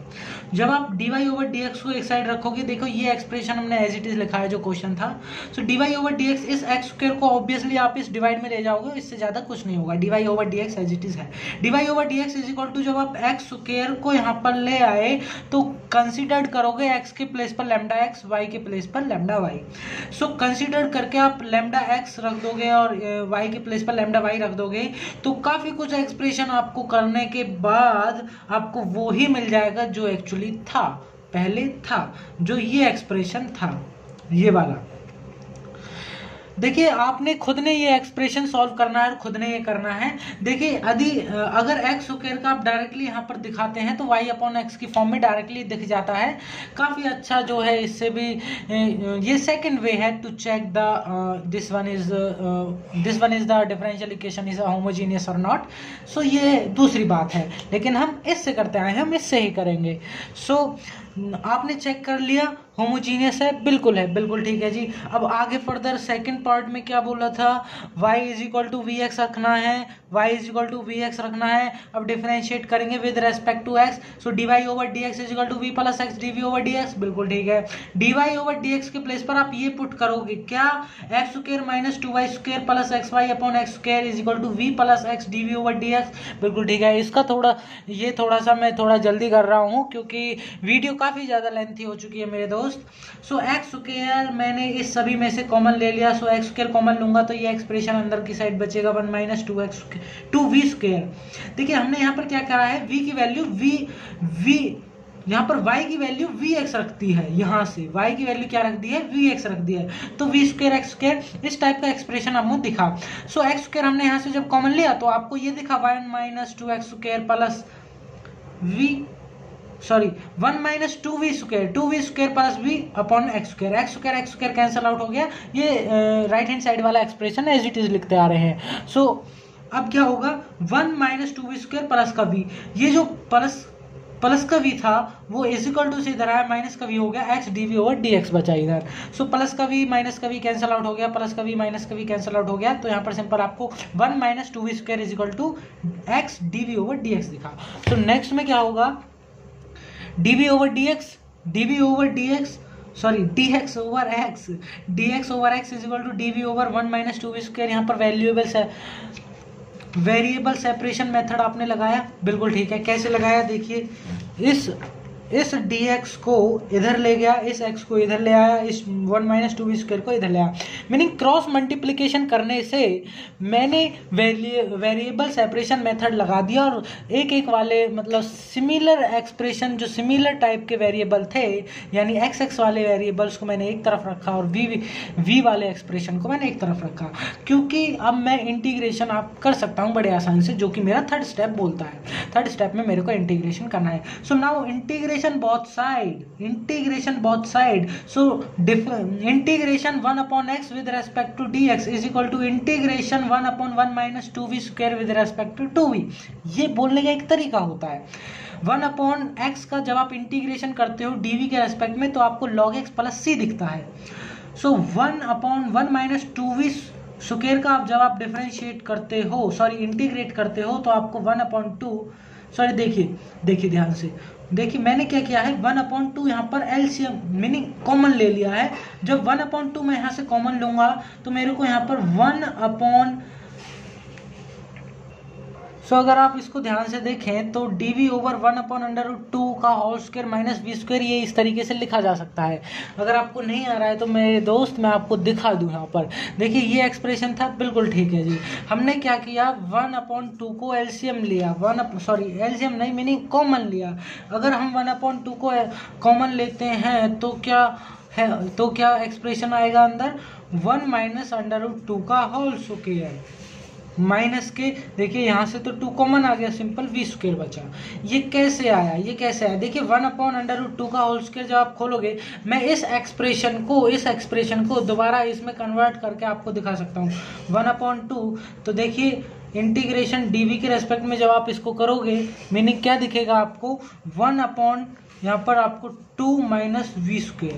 जब आप dy ओवर dx को एक साइड रखोगे, देखो ये एक्सप्रेशन हमने एज इट इज लिखा है जो क्वेश्चन था। सो dy ओवर dx, इस एक्स स्क्वायर को ऑब्वियसली आप इस डिवाइड में ले जाओगे, इससे ज़्यादा कुछ नहीं होगा। dy over dx as it is है। dy over dx is equal to, जब आप एक्स स्क्वायर को यहाँ पर ले आए तो कंसिडर करोगे x के प्लेस पर लैम्डा x, y के प्लेस पर लैम्डा y। सो कंसिडर करके आप लैम्डा x रख दोगे और y के प्लेस पर लैम्डा y रख दोगे, तो काफ़ी कुछ एक्सप्रेशन आपको करने के बाद आपको वो ही मिल जाएगा जो एक्चुअली था, पहले था, जो ये एक्सप्रेशन था, ये वाला। देखिए आपने खुद ने ये एक्सप्रेशन सॉल्व करना है और खुद ने ये करना है। देखिए यदि अगर एक्स स्क्वायर का आप डायरेक्टली यहाँ पर दिखाते हैं तो y अपॉन एक्स की फॉर्म में डायरेक्टली दिख जाता है, काफ़ी अच्छा जो है। इससे भी ये सेकंड वे है to check the this one is the differential equation is homogeneous और नॉट। सो ये दूसरी बात है, लेकिन हम इससे करते आए हैं, हम इससे ही करेंगे। सो आपने चेक कर लिया, होमोजीनियस है, बिल्कुल है, बिल्कुल ठीक है जी। अब आगे फर्दर सेकंड पार्ट में क्या बोला था, y is equal to v x रखना है, y is equal to v x रखना है। अब डिफरेंशिएट करेंगे with respect to x। So d y over d x is equal to v plus x d v over d x, बिल्कुल ठीक है। D y over d x के place पर आप ये पुट करोगे, क्या, x square minus 2y square plus x y upon x square is equal to v plus x d v over d x, बिल्कुल ठीक है। इसका थोड़ा सा मैं थोड़ा जल्दी कर रहा हूँ क्योंकि वीडियो काफ़ी ज़्यादा लेंथी हो चुकी है मेरे दोस्त। सो एक्स स्क्वायर मैंने इस सभी में से कॉमन ले लिया। सो एक्स स्क्वायर कॉमन लूंगा तो ये एक्सप्रेशन अंदर की साइड बचेगा 1 माइनस 2v स्क्वायर। देखिए हमने यहाँ पर क्या करा है, v की वैल्यू v यहाँ पर y की वैल्यू vx रखती है, यहाँ से y की वैल्यू क्या रख दी है, vx रख दिया है। तो v स्क्वायर एक्स स्क्वायर, इस टाइप का एक्सप्रेशन आपको दिखा। सो एक्स स्क्वायर हमने यहाँ से जब कॉमन लिया तो आपको ये दिखा 1 minus 2x square plus 1 minus 2v square plus v upon x square cancel out हो गया। ये राइट हैंड साइड वाला एक्सप्रेशन एज इट इज लिखते आ रहे हैं। सो अब क्या होगा, 1 माइनस 2v स्क्वायर प्लस का v, ये जो प्लस का v था वो इज इक्वल टू से इधर आया, माइनस का v हो गया, x dv ओवर dx बचा इधर। सो प्लस का v माइनस का v कैंसिल आउट हो गया, प्लस का v माइनस का v कैंसिल आउट हो गया। तो यहाँ पर सिंपल आपको 1 minus 2v square is equal to x dv over dx दिखा। तो नेक्स्ट में क्या होगा, dv over dx over x is equal to dv over 1 minus 2v square. यहाँ पर वेरिएबल सेपरेशन मेथड आपने लगाया, बिल्कुल ठीक है। कैसे लगाया, देखिए इस इस dx को इधर ले गया, इस x को इधर ले आया, इस 1 माइनस 2v² को इधर ले आया। मीनिंग क्रॉस मल्टीप्लिकेशन करने से मैंने वेरिएबल सेपरेशन मेथड लगा दिया और एक एक वाले मतलब सिमिलर एक्सप्रेशन जो सिमिलर टाइप के वेरिएबल थे यानी x वाले वेरिएबल्स को मैंने एक तरफ रखा और v वाले एक्सप्रेशन को मैंने एक तरफ रखा, क्योंकि अब मैं इंटीग्रेशन आप कर सकता हूँ बड़े आसानी से, जो कि मेरा थर्ड स्टेप बोलता है। थर्ड स्टेप में मेरे को इंटीग्रेशन करना है। So now integration both side, so integration 1/x with respect to dx is equal to integration 1/1 minus 2v² with respect to 2v। ये बोलने का एक तरीका होता है। 1/x का जब आप इंटीग्रेशन करते हो dv के रेस्पेक्ट में तो आपको log x प्लस c दिखता है। सो 1/1 माइनस 2v² का जब आप डिफरेंशिएट करते हो, इंटीग्रेट करते हो तो आपको 1/2 देखिए ध्यान से, देखिए मैंने क्या किया है 1/2 यहाँ पर एलसीएम मीनिंग कॉमन ले लिया है। जब 1/2 मैं यहाँ से कॉमन लूंगा तो मेरे को यहाँ पर अगर आप इसको ध्यान से देखें तो dv ओवर 1/√2 का होल स्क्वायर माइनस v², ये इस तरीके से लिखा जा सकता है। अगर आपको नहीं आ रहा है तो मेरे दोस्त मैं आपको दिखा दूं। यहाँ पर देखिए ये एक्सप्रेशन था, बिल्कुल ठीक है जी। हमने क्या किया 1/2 को एलसीएम लिया, एलसीएम नहीं मीनिंग कॉमन लिया। अगर हम 1/2 को कॉमन लेते हैं तो क्या एक्सप्रेशन आएगा अंदर 1 माइनस √2 का होल स्क्वायर माइनस के, देखिए यहाँ से तो 2 कॉमन आ गया, सिंपल v² बचा। ये कैसे आया देखिए 1/√2 का होल स्क्वायर जब आप खोलोगे, मैं इस एक्सप्रेशन को दोबारा इसमें कन्वर्ट करके आपको दिखा सकता हूँ 1/2। तो देखिए इंटीग्रेशन dv के रेस्पेक्ट में जब आप इसको करोगे मीनिंग क्या दिखेगा आपको 1/ यहाँ पर आपको 2 माइनस v²।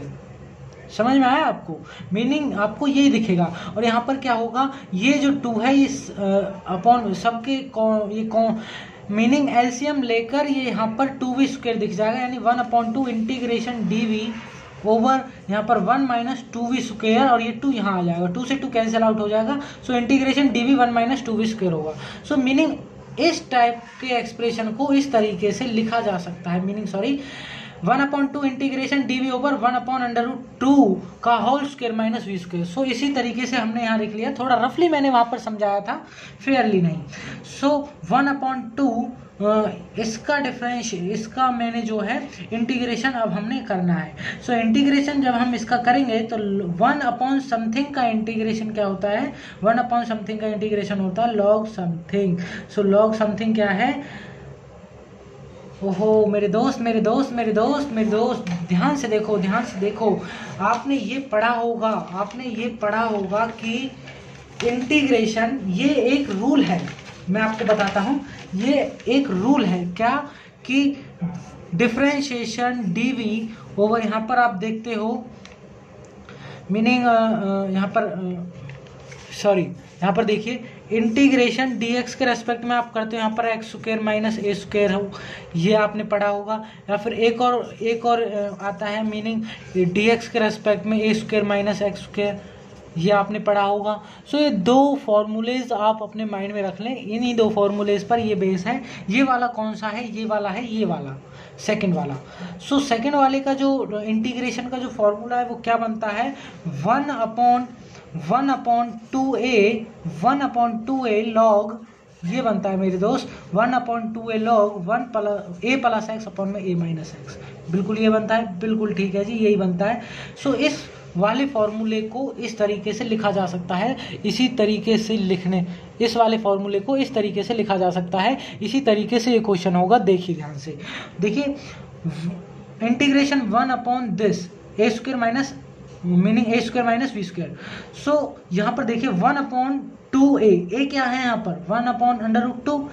समझ में आया आपको? मीनिंग आपको यही दिखेगा। और यहाँ पर क्या होगा, ये जो 2 है इस अपॉन सबके मीनिंग एलसीएम लेकर ये यहाँ पर 2v² दिख जाएगा, यानी 1/2 इंटीग्रेशन dv ओवर यहाँ पर 1 माइनस 2v² और ये 2 यहाँ आ जाएगा, 2 से 2 कैंसिल आउट हो जाएगा। So integration dv 1 minus 2v² होगा। सो मीनिंग इस टाइप के एक्सप्रेशन को इस तरीके से लिखा जा सकता है। 1/2 इंटीग्रेशन dv ओवर 1/√2 का होल स्क्वायर माइनस v²। सो इसी तरीके से हमने यहाँ लिख लिया, थोड़ा रफली मैंने वहाँ पर समझाया था, फेयरली नहीं। सो 1/2 इसका मैंने जो है इंटीग्रेशन अब हमने करना है। सो इंटीग्रेशन जब हम इसका करेंगे तो 1/समथिंग का इंटीग्रेशन क्या होता है, 1/समथिंग का इंटीग्रेशन होता है log समथिंग। सो log समथिंग क्या है, ओहो मेरे दोस्त ध्यान से देखो, आपने ये पढ़ा होगा कि इंटीग्रेशन ये एक रूल है। मैं आपको बताता हूँ, ये एक रूल है क्या कि डिफरेंशिएशन dv ओवर यहाँ पर आप देखते हो मीनिंग यहाँ पर देखिए इंटीग्रेशन dx के रेस्पेक्ट में आप करते हो, यहाँ पर x² माइनस a² हो, ये आपने पढ़ा होगा। या फिर एक और आता है मीनिंग dx के रेस्पेक्ट में a² माइनस x², ये आपने पढ़ा होगा। सो ये 2 फॉर्मूलेज आप अपने माइंड में रख लें, इन्हीं 2 फॉर्मूलेज पर ये बेस है। ये वाला कौन सा है, ये वाला सेकंड वाला। सो सेकंड वाले का जो इंटीग्रेशन का जो फॉर्मूला है वो क्या बनता है 1/2a log, ये बनता है मेरे दोस्त 1/2a log 1 a plus x upon में a माइनस x। बिल्कुल ये बनता है, बिल्कुल ठीक है जी, यही बनता है। सो इस वाले फॉर्मूले को इस तरीके से लिखा जा सकता है, इस वाले फॉर्मूले को इस तरीके से लिखा जा सकता है। इसी तरीके से ये क्वेश्चन होगा, देखिए ध्यान से देखिए integration 1/this a² minus meaning a² minus v²। सो यहाँ पर देखिए 1/2a क्या है यहाँ पर 1/√2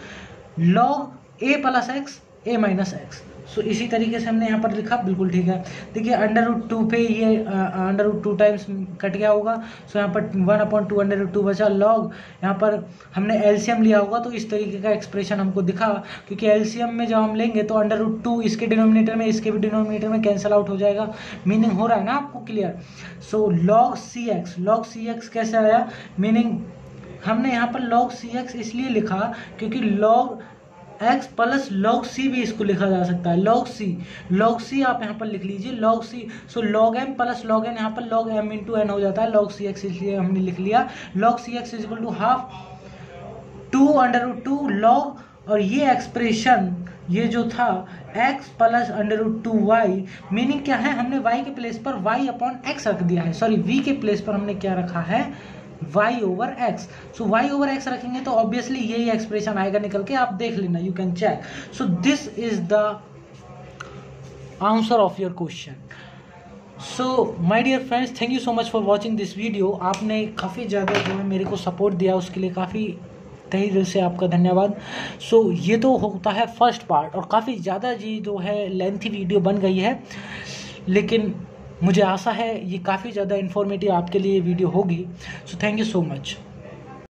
log a plus x a minus x। सो इसी तरीके से हमने यहाँ पर लिखा, बिल्कुल ठीक है। देखिए √2 पे ये √2 टाइम्स कट गया होगा। सो यहाँ पर 1/2 √2 बचा log, यहाँ पर हमने एलसीएम लिया होगा तो इस तरीके का एक्सप्रेशन हमको दिखा, क्योंकि एलसीएम में जब हम लेंगे तो √2 इसके डिनोमिनेटर में इसके भी डिनोमिनेटर में कैंसिल आउट हो जाएगा। मीनिंग हो रहा है ना आपको क्लियर? सो log cx कैसे आया, मीनिंग हमने यहाँ पर log cx इसलिए लिखा क्योंकि log x plus log c भी इसको लिखा जा सकता है, log c आप यहाँ पर लिख लीजिए log c। सो log m plus log n यहाँ पर log m इंटू n हो जाता है log cx, इसलिए हमने लिख लिया log cx is equal to half 2√2 log, और ये एक्सप्रेशन ये जो था x प्लस √2y, मीनिंग क्या है, हमने y के प्लेस पर y अपॉन x रख दिया है, सॉरी v के प्लेस पर हमने क्या रखा है, y ओवर x। सो y ओवर x रखेंगे तो ऑब्वियसली यही एक्सप्रेशन आएगा निकल के, आप देख लेना, you can check. So this is the answer of your question. So my dear friends, thank you so much for watching this video. आपने काफ़ी ज़्यादा जो है मेरे को सपोर्ट दिया, उसके लिए काफ़ी तहे दिल से आपका धन्यवाद। सो ये तो होता है फर्स्ट पार्ट, और काफ़ी ज़्यादा जी जो है लेंथी वीडियो बन गई है, लेकिन मुझे आशा है ये काफ़ी ज़्यादा इन्फॉर्मेटिव आपके लिए वीडियो होगी। So thank you so much.